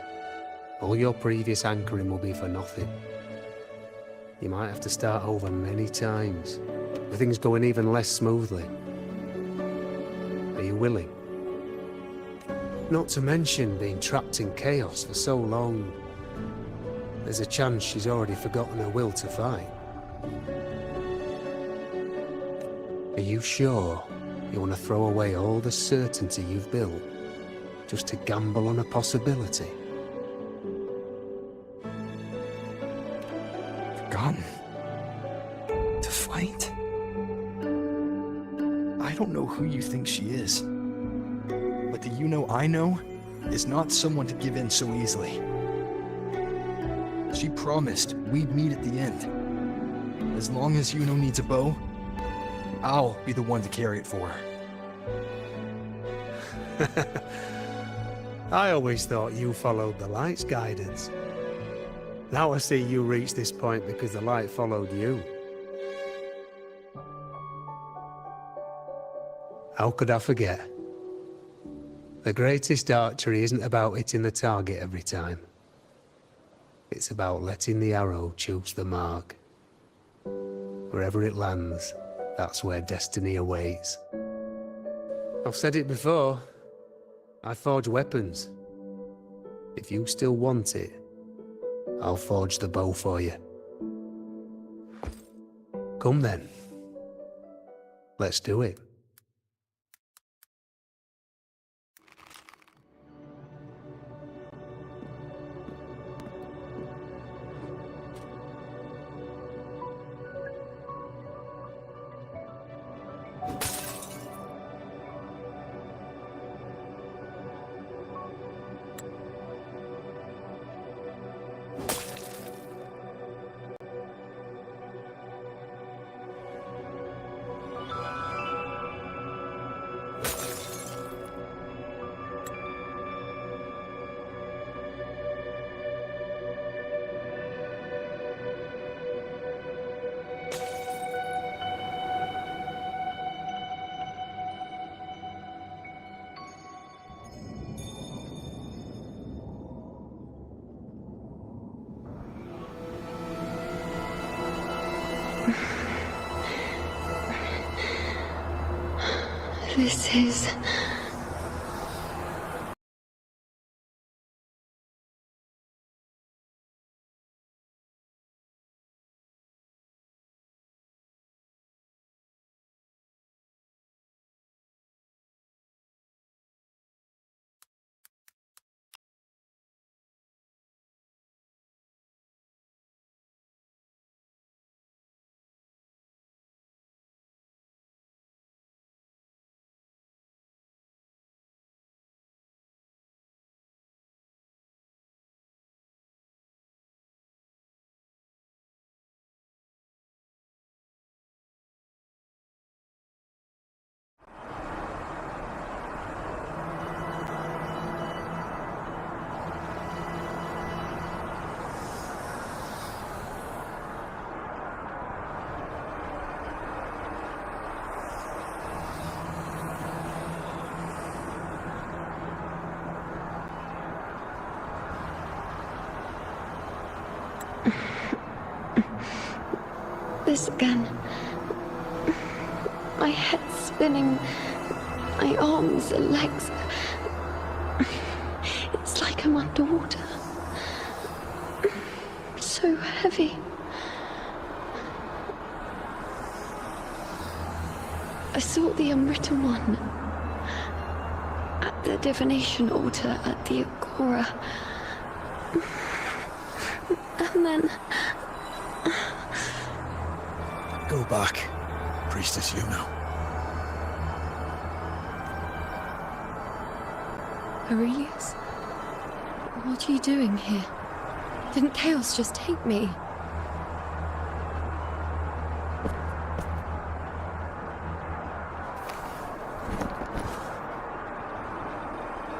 all your previous anchoring will be for nothing. You might have to start over many times, with things going even less smoothly. Are you willing? Not to mention being trapped in chaos for so long. There's a chance she's already forgotten her will to fight. Are you sure you want to throw away all the certainty you've built just to gamble on a possibility? Forgotten? To fight? I don't know who you think she is. But the Iuno I know is not someone to give in so easily. She promised we'd meet at the end. As long as Iuno needs a bow, I'll be the one to carry it for her. I always thought you followed the light's guidance. Now I see you reached this point because the light followed you. How could I forget? The greatest archery isn't about hitting the target every time. It's about letting the arrow choose the mark. Wherever it lands, that's where destiny awaits. I've said it before. I forge weapons. If you still want it, I'll forge the bow for you. Come then. Let's do it. This is... this again. My head spinning, my arms and legs. It's like I'm underwater. So heavy. I sought the Unwritten One at the divination altar at the Agora. And then... Go back, Priestess Iuno. Aurelius? What are you doing here? Didn't Chaos just take me?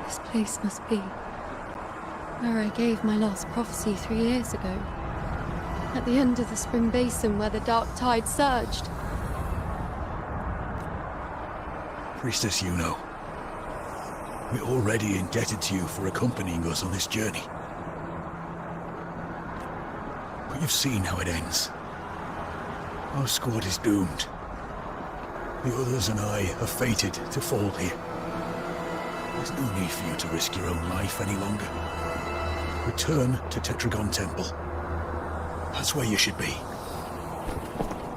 This place must be where I gave my last prophecy 3 years ago. At the end of the spring basin where the dark tide surged. Priestess Iuno, we're already indebted to you for accompanying us on this journey. But you've seen how it ends. Our squad is doomed. The others and I are fated to fall here. There's no need for you to risk your own life any longer. Return to Tetragon Temple. That's where you should be.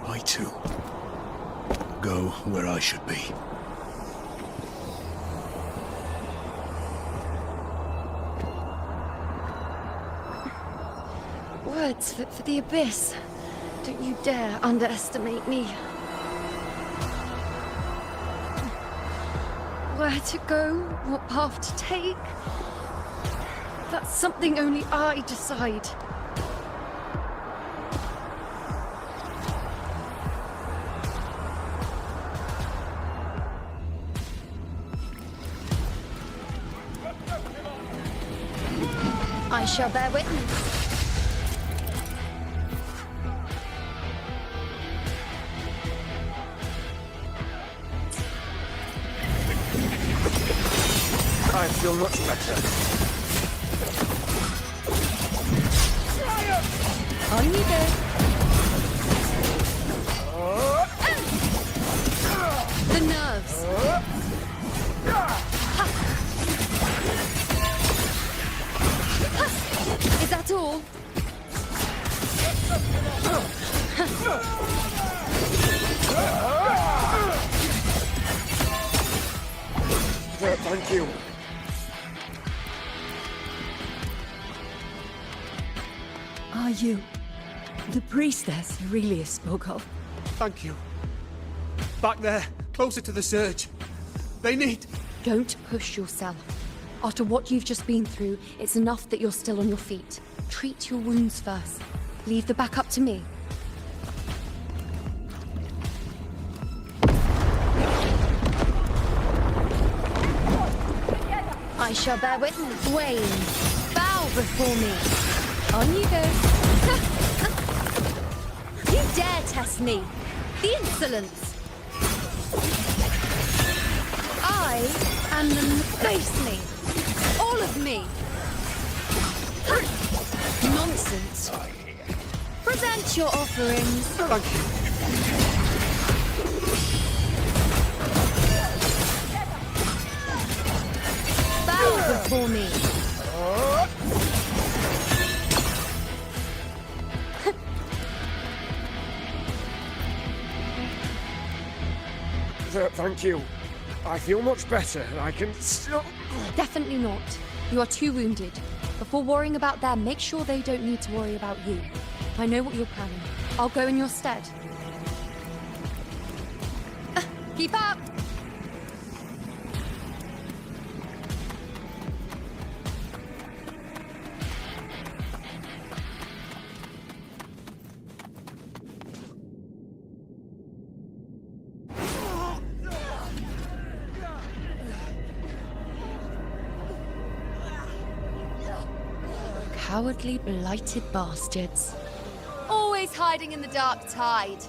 I too go where I should be. Words for the Abyss. Don't you dare underestimate me. Where to go, what path to take, that's something only I decide. I shall bear witness. I feel much better. On you go. The nerves. Is that all? Thank you. Are you the priestess Aurelius spoke of? Thank you. Back there, closer to the surge. They need... Don't push yourself. After what you've just been through, it's enough that you're still on your feet. Treat your wounds first. Leave the back up to me. I shall bear witness. Wayne, bow before me. On you go. You dare test me. The insolence. I am the... Face me. All of me. Nonsense. Present your offerings. Thank you. Bow before me. Thank you. I feel much better. I can still... Definitely not. You are too wounded. Before worrying about them, make sure they don't need to worry about you. I know what you're planning. I'll go in your stead. Keep up! Cowardly, blighted bastards. Always hiding in the dark tide.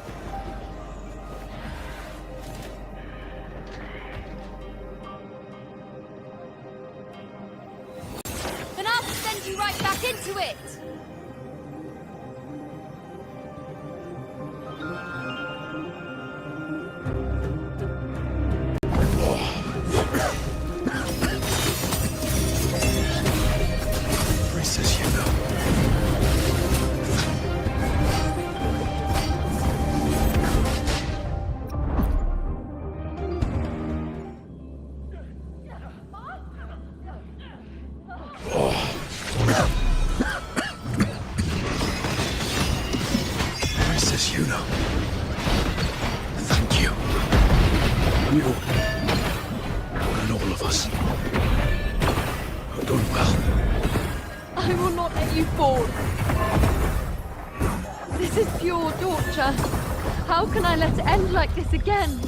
Then I'll send you right back into it! You and all of us have done well. I will not let you fall. This is pure torture. How can I let it end like this again?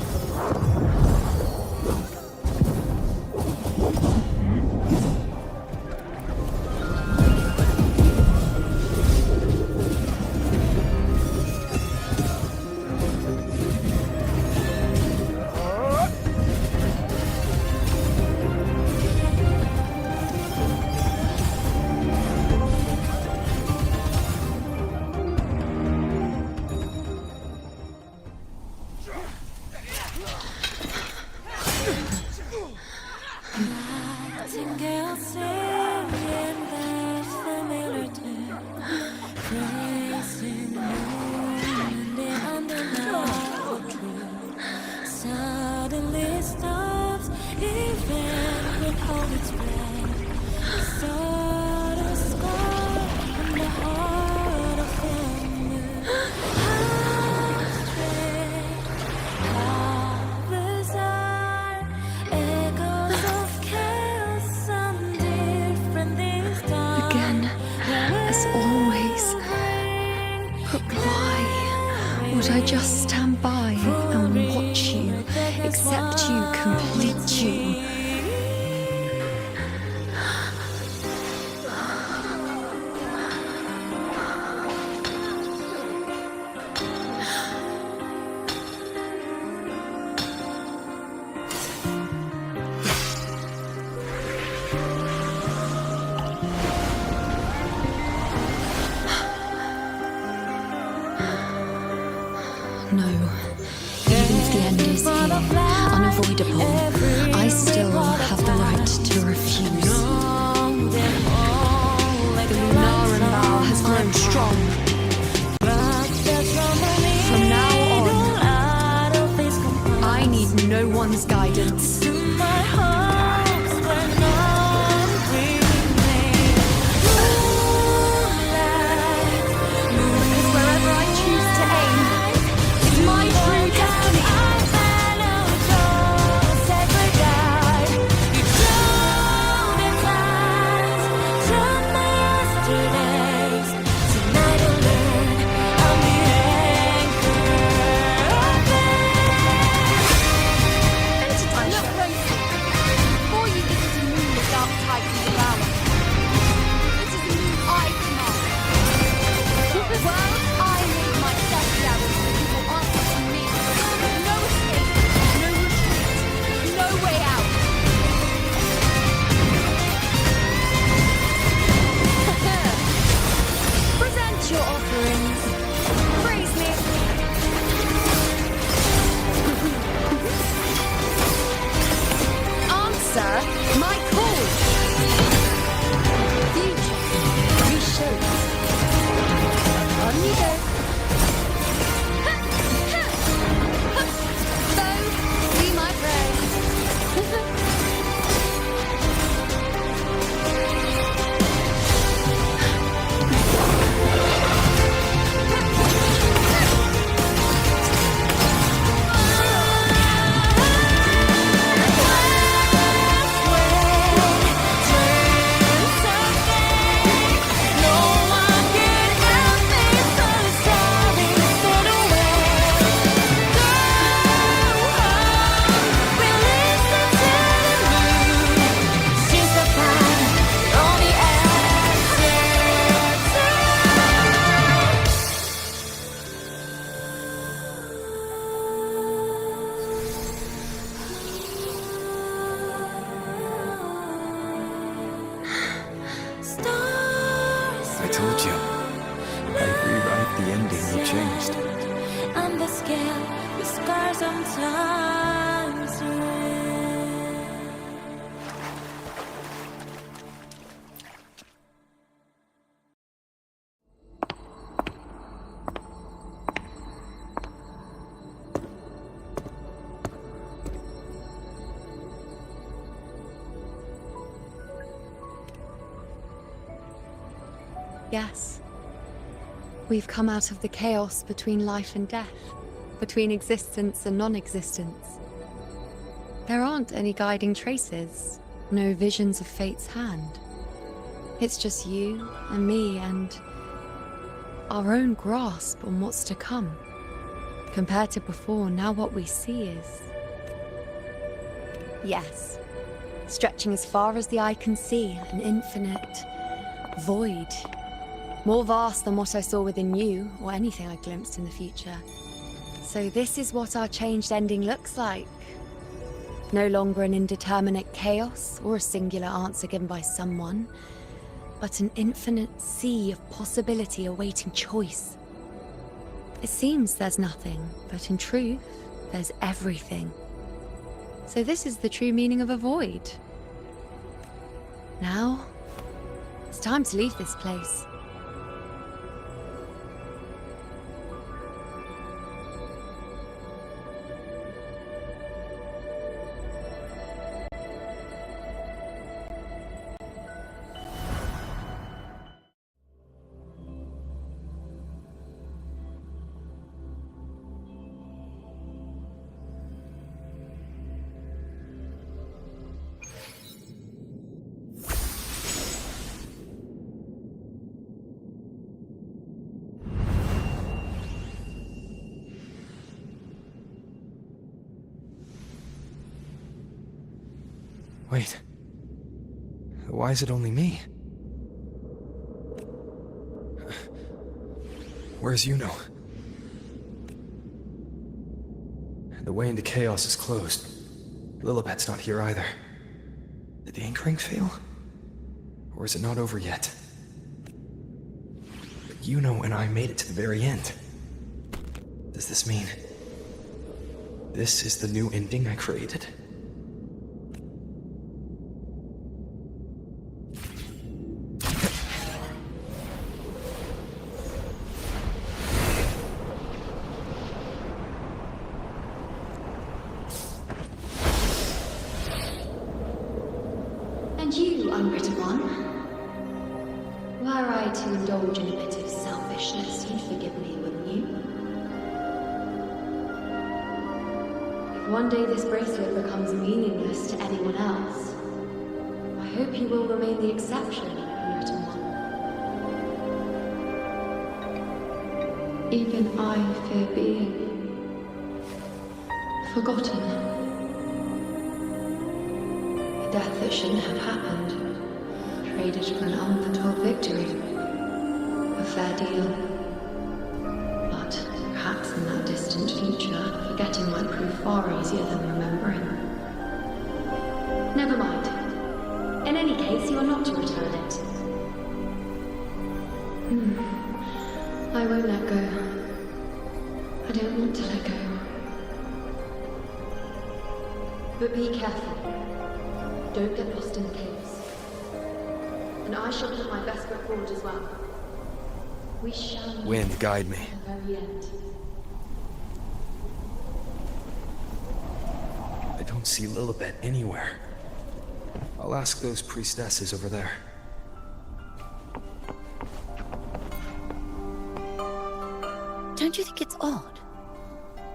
I just stand by and watch you, accept you, complete you. No. Even if the end is here, unavoidable, I still have the right to refuse. The Lunaran vow has grown strong. From now on, I need no one's guidance. I told you. I'd rewrite the ending you changed. On the scale, the scars sometimes Yes. We've come out of the chaos between life and death, between existence and non-existence. There aren't any guiding traces, no visions of fate's hand. It's just you and me and our own grasp on what's to come. Compared to before, now what we see is... yes, stretching as far as the eye can see, an infinite void. More vast than what I saw within you, or anything I glimpsed in the future. So this is what our changed ending looks like. No longer an indeterminate chaos, or a singular answer given by someone, but an infinite sea of possibility awaiting choice. It seems there's nothing, but in truth, there's everything. So this is the true meaning of a void. Now, it's time to leave this place. Wait. Why is it only me? Where's Iuno? The way into chaos is closed. Lilibet's not here either. Did the ink ring fail? Or is it not over yet? But Iuno and I made it to the very end. Does this mean... this is the new ending I created? And you, unwritten one, were I to indulge in a bit of selfishness, you'd forgive me, wouldn't you? If one day this bracelet becomes meaningless to anyone else, I hope you will remain the exception, unwritten one. Even I fear being forgotten. Death that shouldn't have happened, traded for an unforetold victory. A fair deal. But perhaps in that distant future, forgetting might prove far easier than remembering. Never mind. In any case, you are not to return it. I won't let go. I don't want to let go. But be careful. Don't get lost in the caves. And I shall put my best foot forward as well. We shall meet Wind, guide me. at the very end. I don't see Lilibet anywhere. I'll ask those priestesses over there. Don't you think it's odd?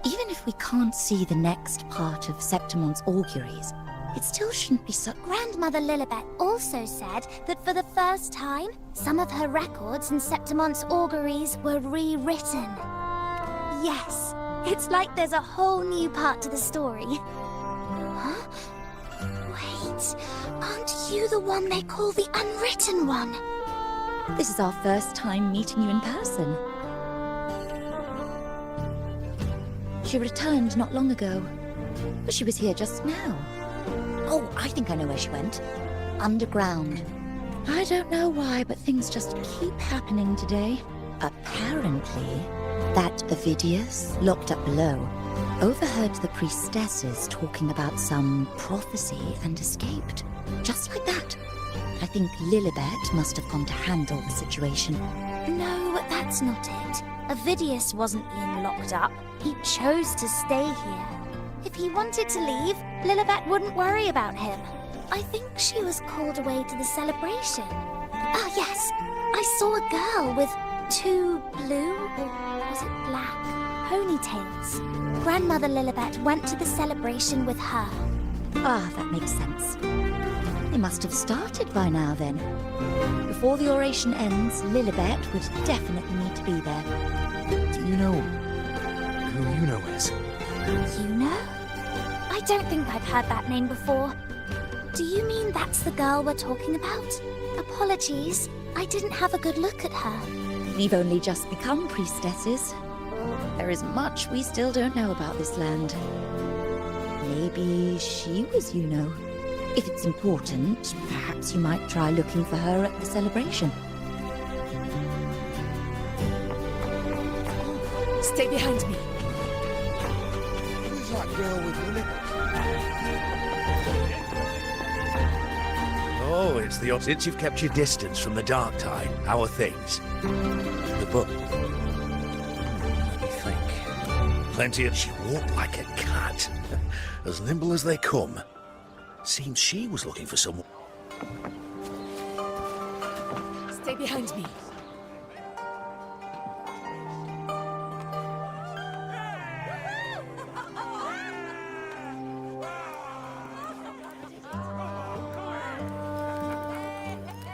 Even if we can't see the next part of Septimon's auguries, it still shouldn't be so... Grandmother Lilibet also said that for the first time, some of her records in Septimon's auguries were rewritten. Yes, it's like there's a whole new part to the story. Huh? Wait, aren't you the one they call the Unwritten One? This is our first time meeting you in person. She returned not long ago, but she was here just now. Oh, I think I know where she went. Underground. I don't know why, but things just keep happening today. Apparently, that Ovidius, locked up below, overheard the priestesses talking about some prophecy and escaped. Just like that. I think Lilibet must have gone to handle the situation. No, that's not it. Ovidius wasn't being locked up. He chose to stay here. If he wanted to leave, Lilibet wouldn't worry about him. I think she was called away to the celebration. Ah, yes. I saw a girl with 2 blue, or was it black, ponytails. Grandmother Lilibet went to the celebration with her. Ah, that makes sense. They must have started by now then. Before the oration ends, Lilibet would definitely need to be there. Do you know who Iuno is? Iuno? I don't think I've heard that name before. Do you mean that's the girl we're talking about? Apologies, I didn't have a good look at her. We've only just become priestesses. There is much we still don't know about this land. Maybe she was Iuno. If it's important, perhaps you might try looking for her at the celebration. Stay behind me. Who's that girl with Lily? Oh, it's the since you've kept your distance from the dark tide. How are things? The book. Let me think. Plenty of... She walked like a cat. As nimble as they come. Seems she was looking for someone. Stay behind me.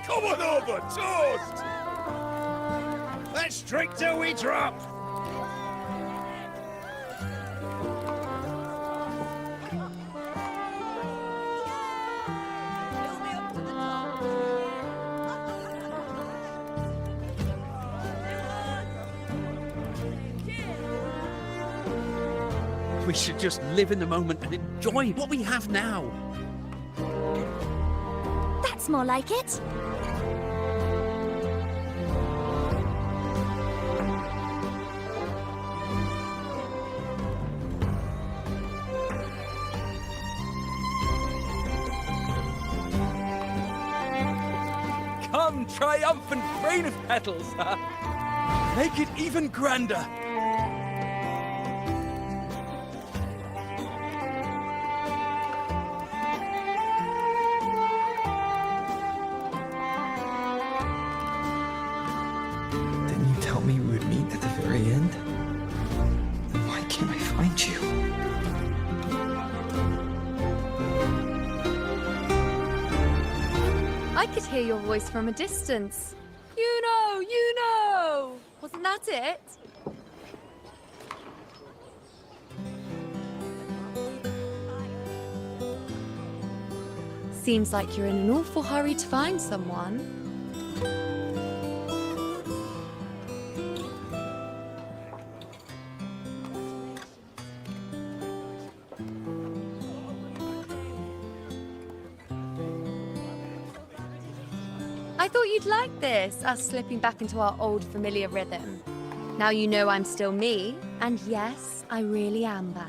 Come on over, toast! Let's drink till we drop! We should just live in the moment and enjoy what we have now. That's more like it. Come, triumphant rain of petals. Make it even grander. Didn't you tell me we would meet at the very end? Then why can't I find you? I could hear your voice from a distance. Iuno! Iuno! Wasn't that it? Seems like you're in an awful hurry to find someone. I thought you'd like this, us slipping back into our old familiar rhythm. Now you know I'm still me, and yes, I really am back.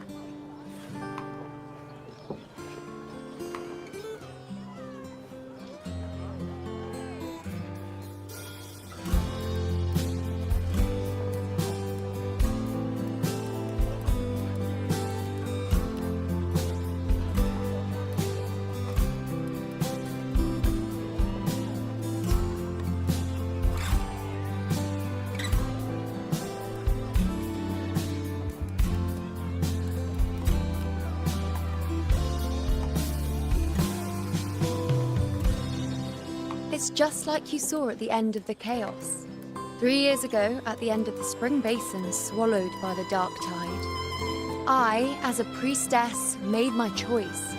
It's just like you saw at the end of the chaos. 3 years ago, at the end of the spring basin swallowed by the dark tide. I, as a priestess, made my choice.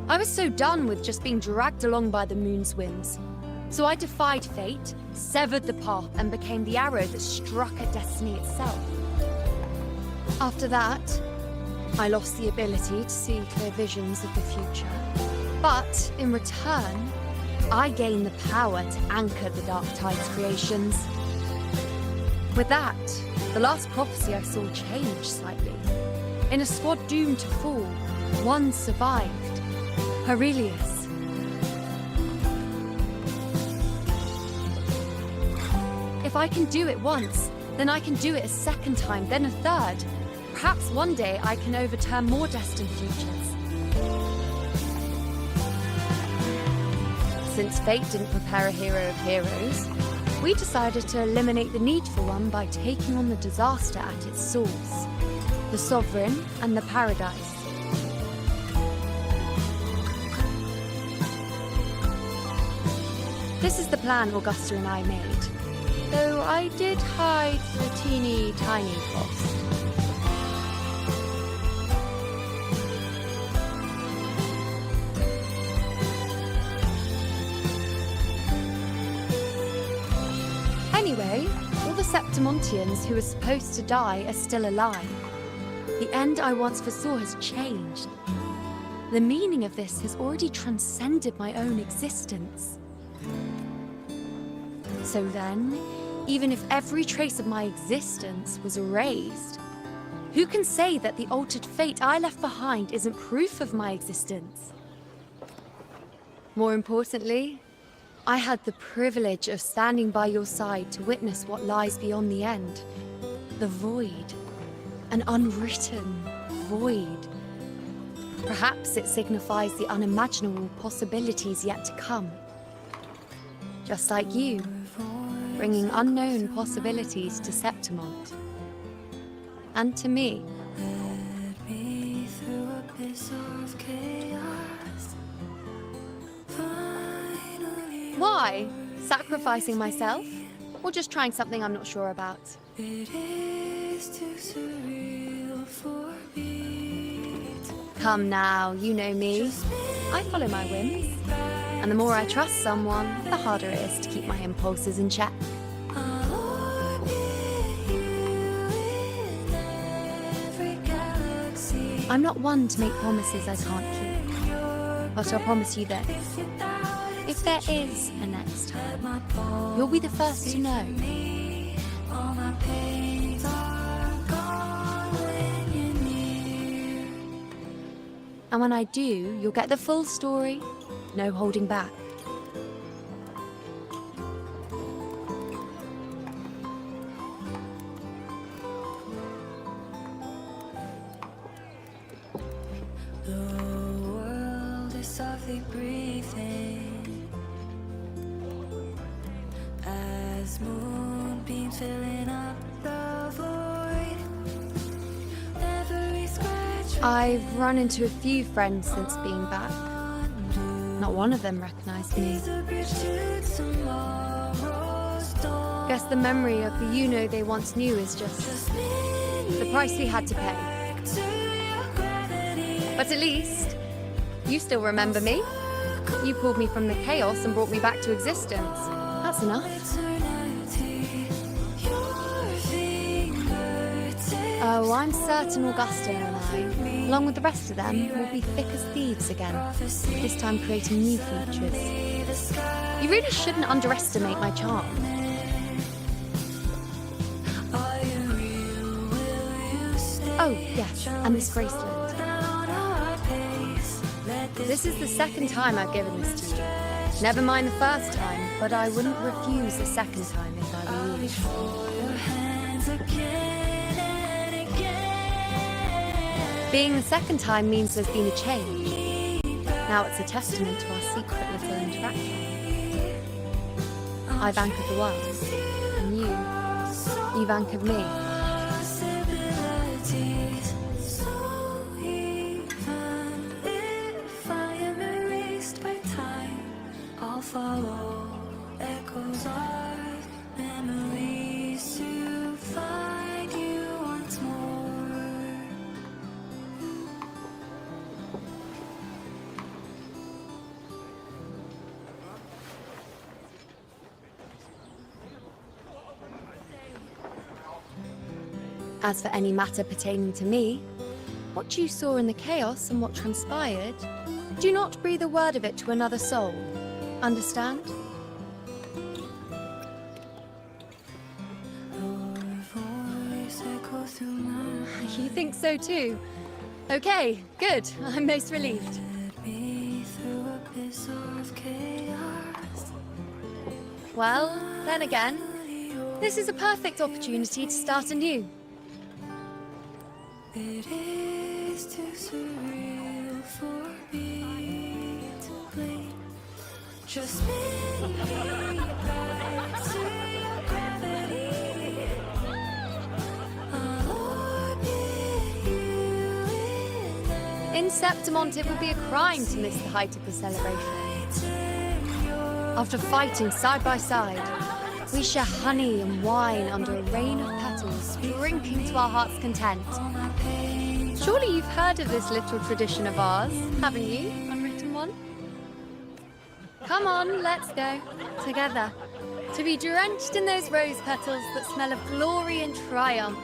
I was so done with just being dragged along by the moon's whims. So I defied fate, severed the path, and became the arrow that struck at destiny itself. After that, I lost the ability to see clear visions of the future. But in return, I gained the power to anchor the Dark Tide's creations. With that, the last prophecy I saw changed slightly. In a squad doomed to fall, one survived. Aurelius. If I can do it once, then I can do it a second time, then a third. Perhaps one day I can overturn more destined futures. Since fate didn't prepare a hero of heroes, We decided to eliminate the need for one by taking on the disaster at its source. The Sovereign and the Paradise. This is the plan Augusta and I made, though I did hide the teeny tiny cost. Anyway, all the Septimontians who were supposed to die are still alive. The end I once foresaw has changed. The meaning of this has already transcended my own existence. So then, even if every trace of my existence was erased, who can say that the altered fate I left behind isn't proof of my existence? More importantly, I had the privilege of standing by your side to witness what lies beyond the end. The void. An unwritten void. Perhaps it signifies the unimaginable possibilities yet to come. Just like you, bringing unknown possibilities to Septimont. And to me. Why? Sacrificing myself? Or just trying something I'm not sure about? Come now, you know me. I follow my whims. And the more I trust someone, the harder it is to keep my impulses in check. I'm not one to make promises I can't keep. But I'll promise you this. If there is a next time, you'll be the first to know. And when I do, you'll get the full story, no holding back. The world is softly breathing as moonbeams filling up the void. Every scratch. I've run into a few friends since being back. Not one of them recognized me. Guess the memory of the Iuno they once knew is just the price we had to pay. But at least, you still remember me. You pulled me from the chaos and brought me back to existence. That's enough. Oh, I'm certain Augusta and I, along with the rest of them, will be thick as thieves again, this time creating new features. You really shouldn't underestimate my charm. Oh, yes, and this bracelet. This is the second time I've given this to you. Never mind the first time, but I wouldn't refuse a second time if I were you. Being the second time means there's been a change. Now it's a testament to our secret little interaction. I've anchored the world, and you've anchored me. Follow echoes of memories to find you once more. As for any matter pertaining to me, what you saw in the chaos and what transpired, do not breathe a word of it to another soul. Understand? You think so too? Okay, good. I'm most relieved. Well, then again, this is a perfect opportunity to start anew. It is too surreal for me to blame. Just me back to In Septimont, it would be a crime to miss the height of the celebration. After fighting side by side, we share honey and wine under a rain of petals, drinking to our heart's content. Surely you've heard of this little tradition of ours, haven't you, unwritten one? Come on, let's go. Together. To be drenched in those rose petals that smell of glory and triumph.